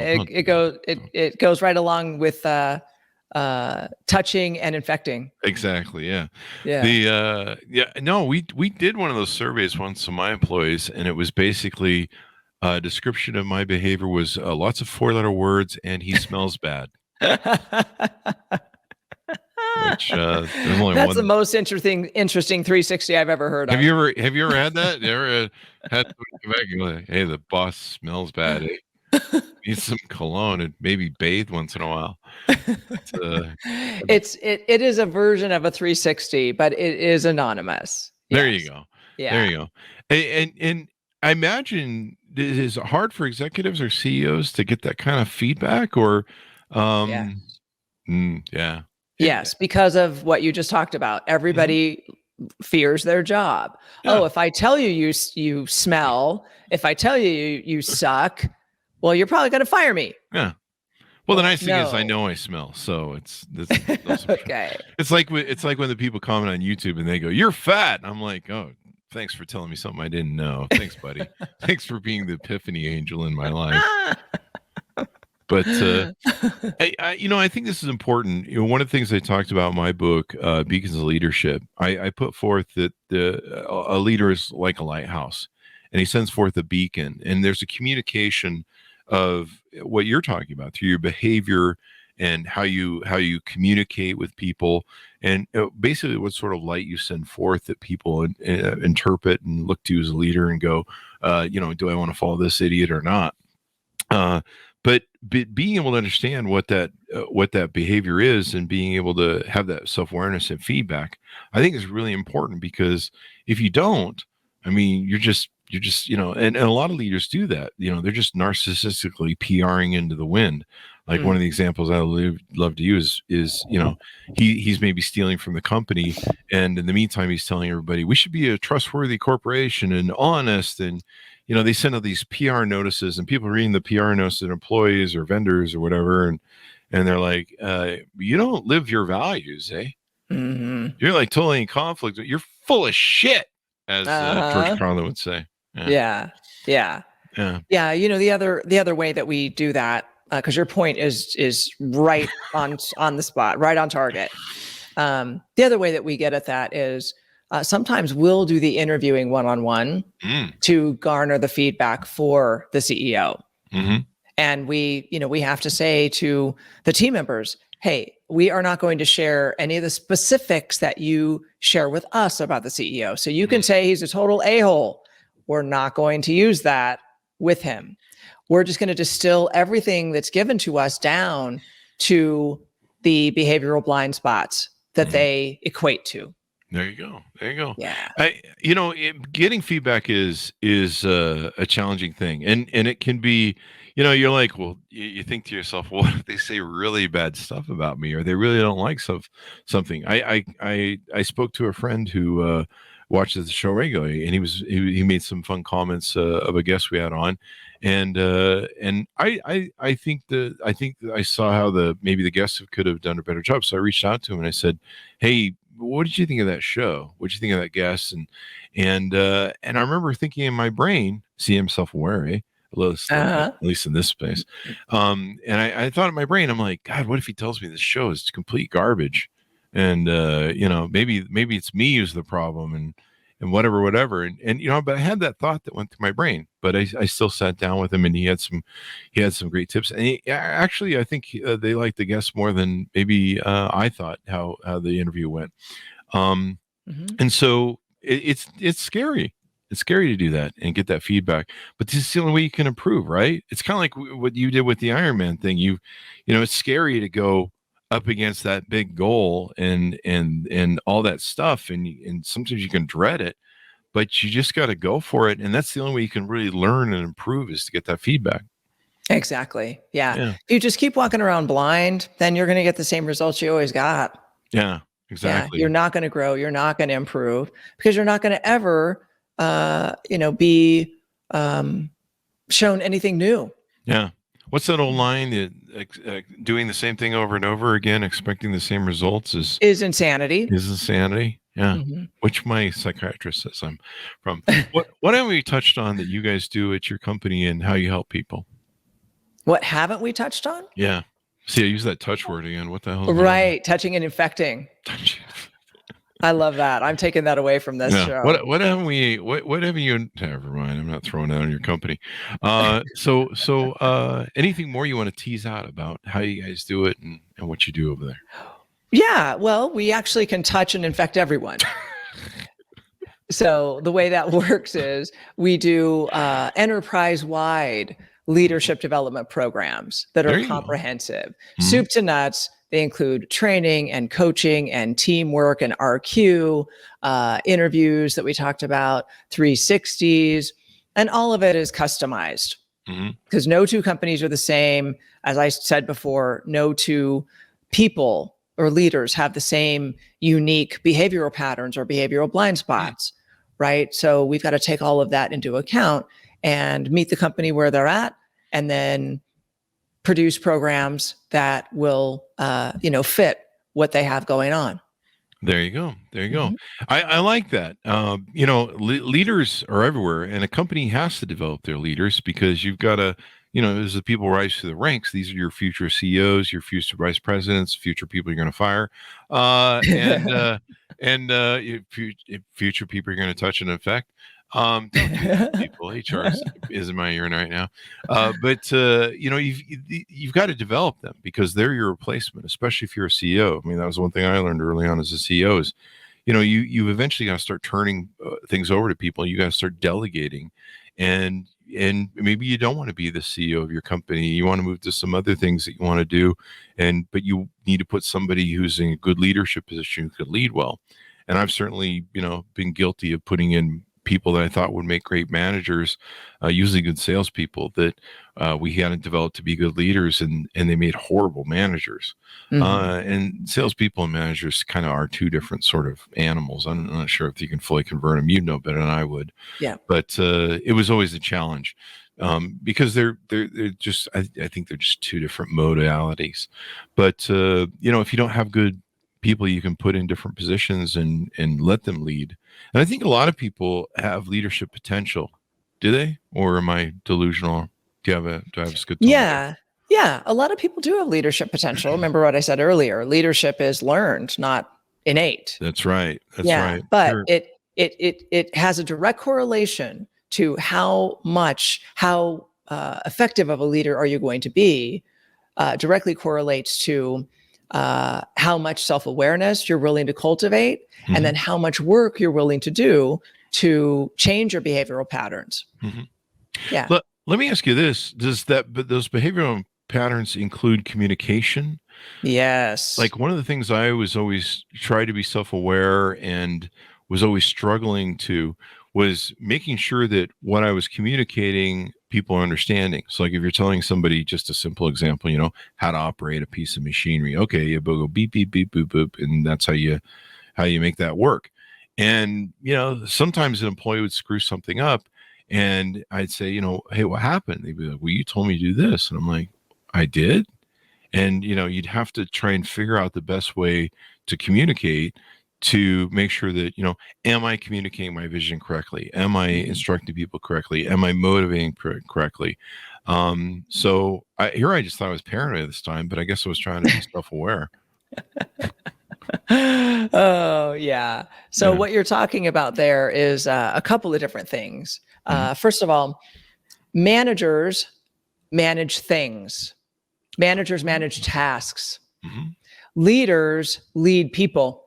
It goes right along with touching and infecting. Exactly. Yeah. Yeah. No, we did one of those surveys once to my employees, and it was basically a description of my behavior was lots of 4-letter words, and he smells bad. Which there's only That's one. the most interesting 360 I've ever heard of. Have you ever had that? You ever had somebody come back and go, "Hey, the boss smells bad. Eh? Need some cologne and maybe bathe once in a while." It is a version of a 360, but it is anonymous. There Yes. you go. Yeah. There you go. And I imagine is it hard for executives or CEOs to get that kind of feedback, or Yeah. Yeah. Yes, because of what you just talked about. Everybody fears their job. Yeah. Oh, if I tell you you smell, if I tell you suck, well, you're probably going to fire me. Yeah. Well, the nice thing is I No. know I smell, so it's Okay. It's like when the people comment on YouTube and they go, "You're fat." I'm like, "Oh, thanks for telling me something I didn't know. Thanks, buddy. Thanks for being the epiphany angel in my life." But I think this is important. One of the things I talked about in my book, Beacons of Leadership, I put forth that a leader is like a lighthouse, and he sends forth a beacon, and there's a communication of what you're talking about through your behavior and how you communicate with people, and basically what sort of light you send forth that people interpret and look to as a leader and go, do I want to follow this idiot or not? But being able to understand what that behavior is and being able to have that self-awareness and feedback, I think is really important, because if you don't, I mean, you're just and a lot of leaders do that. They're just narcissistically PRing into the wind. Like one of the examples I love to use is he's maybe stealing from the company, and in the meantime he's telling everybody we should be a trustworthy corporation and honest, and they send out these PR notices, and people reading the PR notices, employees or vendors or whatever, and they're like, you don't live your values, eh? Mm-hmm. You're like totally in conflict. You're full of shit, as George Carlin would say. Yeah. The other way that we do that, because your point is right on the spot, right on target. The other way that we get at that is sometimes we'll do the interviewing one-on-one to garner the feedback for the CEO. Mm-hmm. And we have to say to the team members, hey, we are not going to share any of the specifics that you share with us about the CEO. So you can say he's a total a-hole. We're not going to use that with him. We're just going to distill everything that's given to us down to the behavioral blind spots that they equate to. There you go. Yeah. Getting feedback is a challenging thing, and it can be, you're like, well, you think to yourself, well, what if they say really bad stuff about me, or they really don't like something? I spoke to a friend who watches the show regularly, and he made some fun comments of a guest we had on, and I think I saw how maybe the guests could have done a better job, so I reached out to him and I said, hey, what did you think of that show? What did you think of that guest? And I remember thinking in my brain, see, I'm self-aware, eh? At least in this space. And I thought in my brain, I'm like, God, what if he tells me this show is complete garbage? And maybe it's me who's the problem, and whatever. And but I had that thought that went through my brain, but I still sat down with him, and he had some great tips. And actually, I think they liked the guests more than maybe I thought how the interview went. And so it's scary. It's scary to do that and get that feedback, but this is the only way you can improve, right? It's kind of like what you did with the Iron Man thing. It's scary to go up against that big goal and all that stuff, and sometimes you can dread it, but you just got to go for it, and that's the only way you can really learn and improve, is to get that feedback. Exactly. Yeah. If you just keep walking around blind, then you're going to get the same results you always got. Yeah, exactly. Yeah, you're not going to grow, you're not going to improve, because you're not going to ever be shown anything new. Yeah. What's that old line? Doing the same thing over and over again, expecting the same results is insanity. Yeah. Mhm. Which my psychiatrist says I'm from. What have we touched on that you guys do at your company and how you help people? What haven't we touched on? Yeah. See, I use that touch word again. What the hell is going on? Right. Touching and infecting. I love that. I'm taking that away from this Yeah. show. What haven't we? What have you? Never mind. I'm not throwing that on your company. So anything more you want to tease out about how you guys do it and what you do over there? Yeah. Well, we actually can touch and infect everyone. So the way that works is we do enterprise-wide leadership development programs that There are you go. comprehensive, Mhm. soup to nuts. They include training and coaching and teamwork and RQ, interviews that we talked about, 360s, and all of it is customized Mhm. because no two companies are the same. As I said before, no two people or leaders have the same unique behavioral patterns or behavioral blind spots, right? So we've got to take all of that into account and meet the company where they're at, and then produce programs that will, fit what they have going on. There you go. There you go. Mhm. I like that. Leaders are everywhere, and a company has to develop their leaders because you've got to, as the people rise through the ranks, these are your future CEOs, your future vice presidents, future people you're going to fire, future people you're going to touch and affect. Don't do that, people. HR is in my ear right now. You've got to develop them because they're your replacement, especially if you're a CEO. I mean, that was one thing I learned early on as a CEO is, you eventually got to start turning things over to people. You got to start delegating, and maybe you don't want to be the CEO of your company. You want to move to some other things that you want to do, but you need to put somebody who's in a good leadership position who could lead well. And I've certainly, been guilty of putting in people that I thought would make great managers, usually good salespeople that we hadn't developed to be good leaders, and they made horrible managers. And salespeople and managers kind of are two different sort of animals. I'm not sure if you can fully convert them. You know better than I would. Yeah. But it was always a challenge because they're just, I think they're just two different modalities. But if you don't have good people you can put in different positions and let them lead. And I think a lot of people have leadership potential. Do they? Or am I delusional? Do I have a good tone? Yeah. A lot of people do have leadership potential. Remember what I said earlier, leadership is learned, not innate. That's right. That's right. But Sure. it has a direct correlation to how effective of a leader are you going to be, directly correlates to how much self-awareness you're willing to cultivate, Mhm. and then how much work you're willing to do to change your behavioral patterns. Mhm. Yeah. Let me ask you this. Those behavioral patterns include communication? Yes. Like one of the things I was always try to be self-aware and was always struggling to was making sure that what I was communicating, people are understanding. So like if you're telling somebody just a simple example, how to operate a piece of machinery. Okay, you go beep, beep, beep, boop, boop. And that's how you make that work. And, sometimes an employee would screw something up and I'd say, hey, what happened? They'd be like, well, you told me to do this. And I'm like, I did. And, you'd have to try and figure out the best way to communicate to make sure that, am I communicating my vision correctly? Am I instructing people correctly? Am I motivating correctly? So I just thought I was paranoid this time, but I guess I was trying to be self-aware. Oh, yeah. So Yeah. what you're talking about there is a couple of different things. First of all, managers manage things. Managers manage tasks. Mm-hmm. Leaders lead people.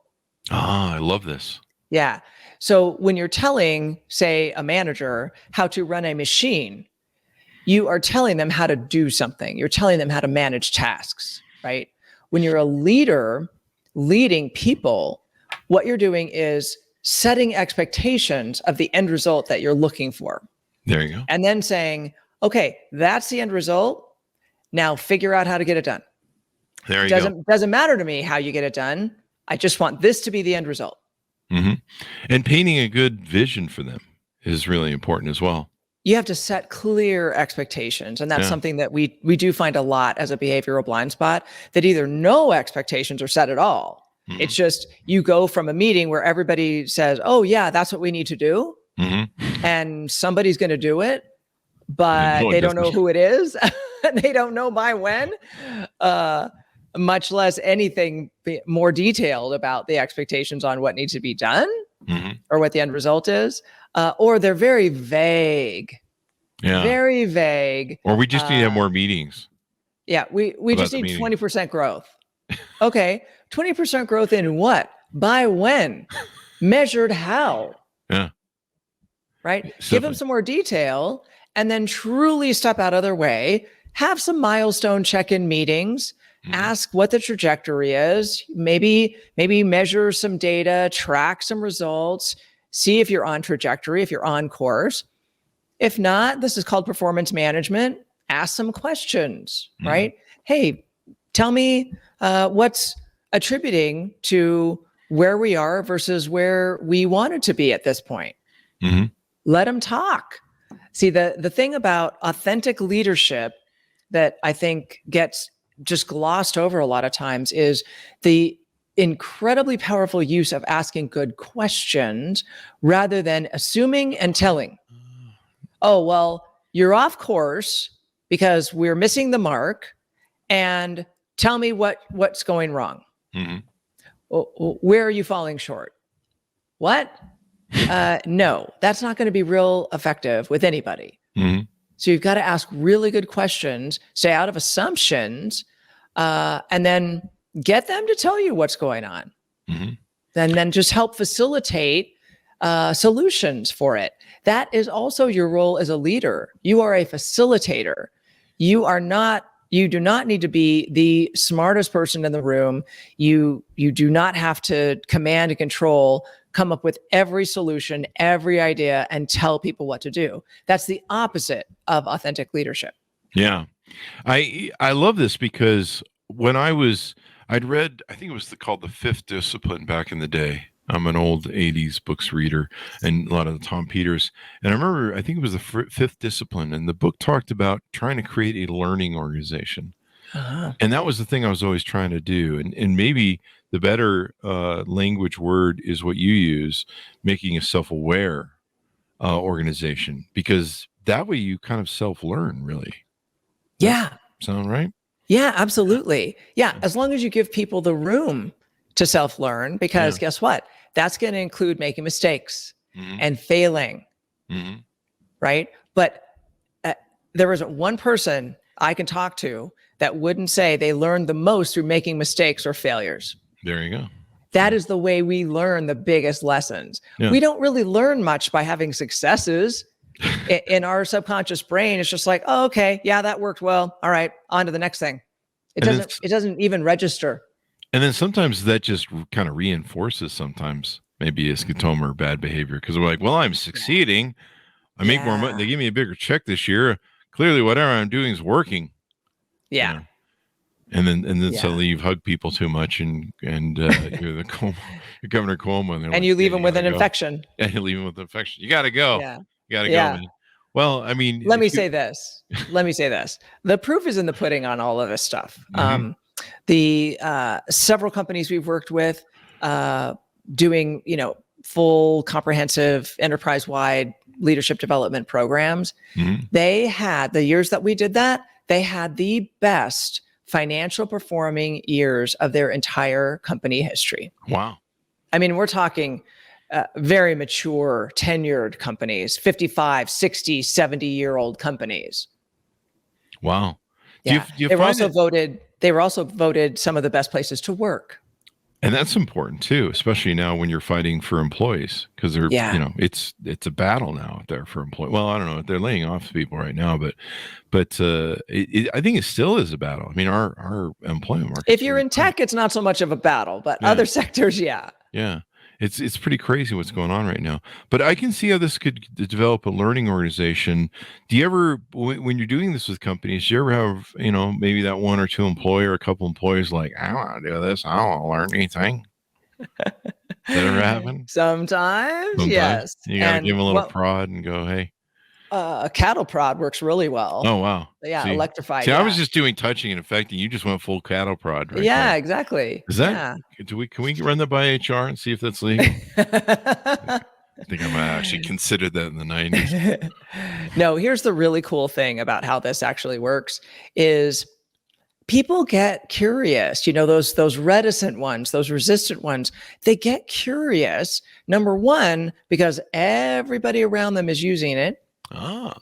Ah, I love this. Yeah. So when you're telling, say, a manager how to run a machine, you are telling them how to do something. You're telling them how to manage tasks, right? When you're a leader leading people, what you're doing is setting expectations of the end result that you're looking for. There you go. And then saying, okay, that's the end result. Now figure out how to get it done. There you go. Doesn't matter to me how you get it done. I just want this to be the end result. Mm-hmm. And painting a good vision for them is really important as well. You have to set clear expectations. And that's something that we do find a lot as a behavioral blind spot, that either no expectations are set at all, Mm-hmm. It's just you go from a meeting where everybody says, oh, yeah, that's what we need to do. Mm-hmm. And somebody's going to do it, but No, they don't know who it is. And they don't know by when, much less anything more detailed about the expectations on what needs to be done Mm-hmm. or what the end result is. Or they're very vague. Yeah. Very vague. Or we just need to have more meetings. Yeah, we just need meeting. 20% growth. Okay, 20% growth in what? By when? Measured how? Yeah. Right? Simply. Give them some more detail and then truly step out of their way. Have some milestone check-in meetings. Mm-hmm. Ask what the trajectory is. Maybe measure some data, track some results, see if you're on trajectory, if you're on course. If not, this is called performance management. Ask some questions, mm-hmm. right? Hey, tell me what's attributing to where we are versus where we wanted to be at this point. Mm-hmm. Let them talk. See, the thing about authentic leadership that I think gets just glossed over a lot of times is the incredibly powerful use of asking good questions rather than assuming and telling. Oh, well, you're off course because we're missing the mark, and tell me what's going wrong. Mm-hmm. Where are you falling short? What? No, that's not going to be real effective with anybody. Mm-hmm. So you've got to ask really good questions, stay out of assumptions, and then get them to tell you what's going on. Mm-hmm. And then just help facilitate solutions for it. That is also your role as a leader. You are a facilitator. You do not need to be the smartest person in the room. You do not have to command and control, come up with every solution, every idea, and tell people what to do. That's the opposite of authentic leadership. Yeah. I love this because when I'd read, I think it was called The Fifth Discipline back in the day. I'm an old 80s books reader and a lot of the Tom Peters. And I remember, I think it was the Fifth Discipline, and the book talked about trying to create a learning organization. Uh-huh. And that was the thing I was always trying to do. And maybe the better language word is what you use, making a self-aware organization, because that way you kind of self-learn, really. Yeah. Sound right? Yeah, absolutely. Yeah, as long as you give people the room to self-learn, because guess what? That's going to include making mistakes mm-hmm. and failing, mm-hmm. right? But there isn't one person I can talk to that wouldn't say they learned the most through making mistakes or failures. There you go. That is the way we learn the biggest lessons. Yeah. We don't really learn much by having successes. In our subconscious brain, it's just like, oh, okay, yeah, that worked well. All right, on to the next thing. It doesn't even register. And then sometimes that just kind of reinforces sometimes maybe a scotoma or bad behavior, because we're like, well, I'm succeeding. I make more money. They give me a bigger check this year. Clearly, whatever I'm doing is working. Yeah. You know? And then suddenly you've hugged people too much, and you're Governor Cuomo, and you leave them with an infection. And you leave them with an infection. You got to go. Yeah. You got to go, man. Well, I mean, let me say this. The proof is in the pudding on all of this stuff. Mm-hmm. The several companies we've worked with doing, full comprehensive enterprise-wide leadership development programs. Mm-hmm. They had, the years that we did that, they had the best financial performing years of their entire company history. Wow. I mean, we're talking very mature, tenured companies, 55, 60, 70-year-old companies. Wow. Yeah. They were also voted some of the best places to work. And that's important too, especially now when you're fighting for employees, because they're, it's a battle now out there for employees. Well, I don't know, they're laying off people right now, but I think it still is a battle. I mean, our employment market. If you're in tech, it's not so much of a battle, but other sectors, yeah. Yeah. It's pretty crazy what's going on right now. But I can see how this could develop a learning organization. Do you ever, when you're doing this with companies, do you ever have, maybe that one or two employee or a couple employees like, I don't want to do this. I don't want to learn anything. Does that ever happen? Sometimes, yes. You got to give them a little prod and go, hey. A cattle prod works really well. Oh, wow. Yeah, See, electrified. I yeah. was just doing touching and affecting. You just went full cattle prod right Yeah, there. exactly. Is that, can we run that by HR and see if that's legal? I think I'm going to actually consider that in the 90s. No, here's the really cool thing about how this actually works is people get curious. You know, those reticent ones, those resistant ones, they get curious. Number one, because everybody around them is using it. Ah.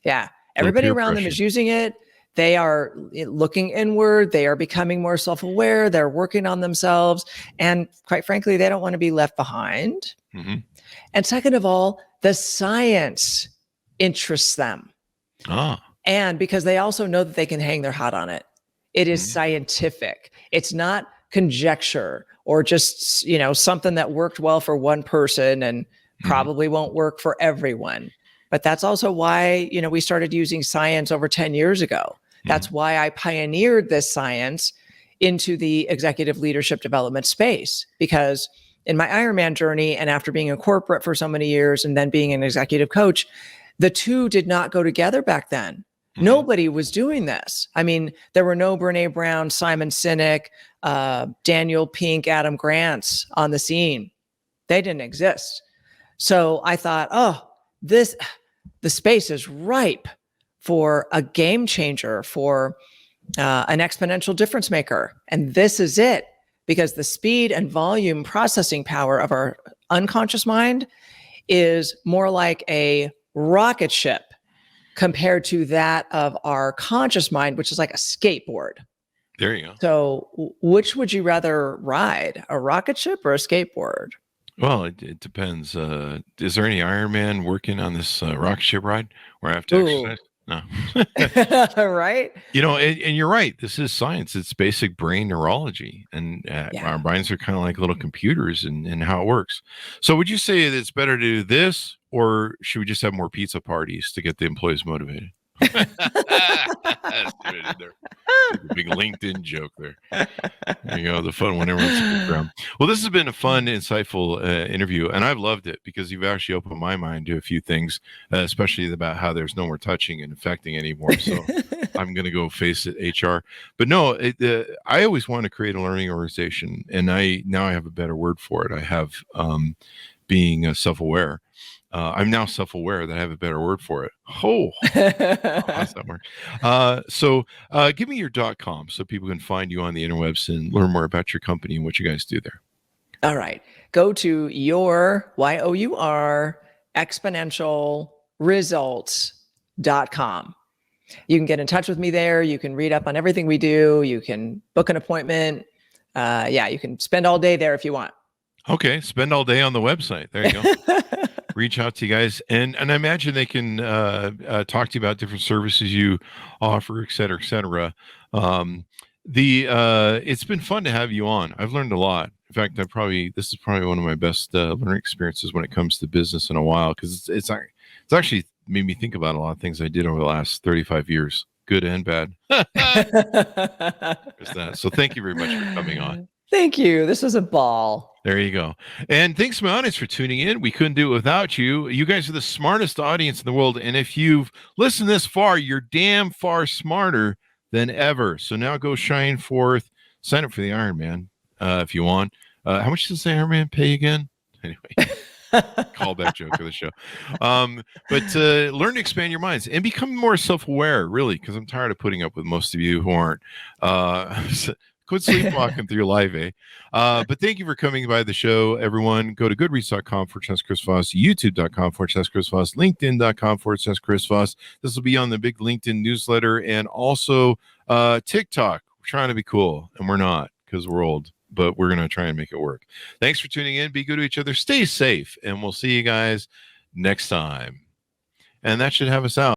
Yeah. Everybody around them is using it. They are looking inward. They are becoming more self-aware. They're working on themselves. And quite frankly, they don't want to be left behind. Mm-hmm. And second of all, the science interests them. Ah. And because they also know that they can hang their hat on it. It is scientific. It's not conjecture or just, you know, something that worked well for one person and probably won't work for everyone. But that's also why, you know, we started using science over 10 years ago. That's why I pioneered this science into the executive leadership development space, because in my Ironman journey and after being in corporate for so many years and then being an executive coach, the two did not go together back then. Nobody was doing this. I mean, there were no Brene Brown, Simon Sinek, Daniel Pink, Adam Grant's on the scene. They didn't exist. So I thought, oh, the space is ripe for a game changer, for an exponential difference maker. And this is it, because the speed and volume processing power of our unconscious mind is more like a rocket ship compared to that of our conscious mind, which is like a skateboard. There you go. So which would you rather ride, a rocket ship or a skateboard? Well, it depends. Is there any Ironman working on this rocket ship ride where I have to exercise? No. Right? You know, and you're right. This is science. It's basic brain neurology. And our brains are kind of like little computers and how it works. So would you say that it's better to do this, or should we just have more pizza parties to get the employees motivated? That's good. Big LinkedIn joke there. There you go. The fun one everyone's around. Well, this has been a fun, insightful interview, and I've loved it because you've actually opened my mind to a few things, especially about how there's no more touching and affecting anymore. So I'm going to go face it, HR. But no, I always want to create a learning organization, and now I have a better word for it. I have being self-aware. I'm now self-aware that I have a better word for it. Oh, how's that work? So give me your .com so people can find you on the interwebs and learn more about your company and what you guys do there. All right. Go to your, YOUR, exponentialresults.com. You can get in touch with me there. You can read up on everything we do. You can book an appointment. You can spend all day there if you want. Okay. Spend all day on the website. There you go. Reach out to you guys, and I imagine they can talk to you about different services you offer, et cetera, et cetera. It's been fun to have you on. I've learned a lot. In fact, this is probably one of my best learning experiences when it comes to business in a while, because it's actually made me think about a lot of things I did over the last 35 years, good and bad. There's that. So thank you very much for coming on. Thank you. This was a ball. There you go. And thanks to my audience for tuning in. We couldn't do it without you. You guys are the smartest audience in the world. And if you've listened this far, you're damn far smarter than ever. So now go shine forth. Sign up for the Ironman if you want. How much does the Ironman pay again? Anyway, callback joke of the show. But learn to expand your minds and become more self-aware, really, because I'm tired of putting up with most of you who aren't. Quit sleepwalking through your life, eh? But thank you for coming by the show, everyone. Go to goodreads.com/Chris Voss, youtube.com/Chris Voss, linkedin.com/Chris Voss. This will be on the big LinkedIn newsletter, and also TikTok. We're trying to be cool, and we're not, because we're old, but we're going to try and make it work. Thanks for tuning in. Be good to each other. Stay safe, and we'll see you guys next time. And that should have us out.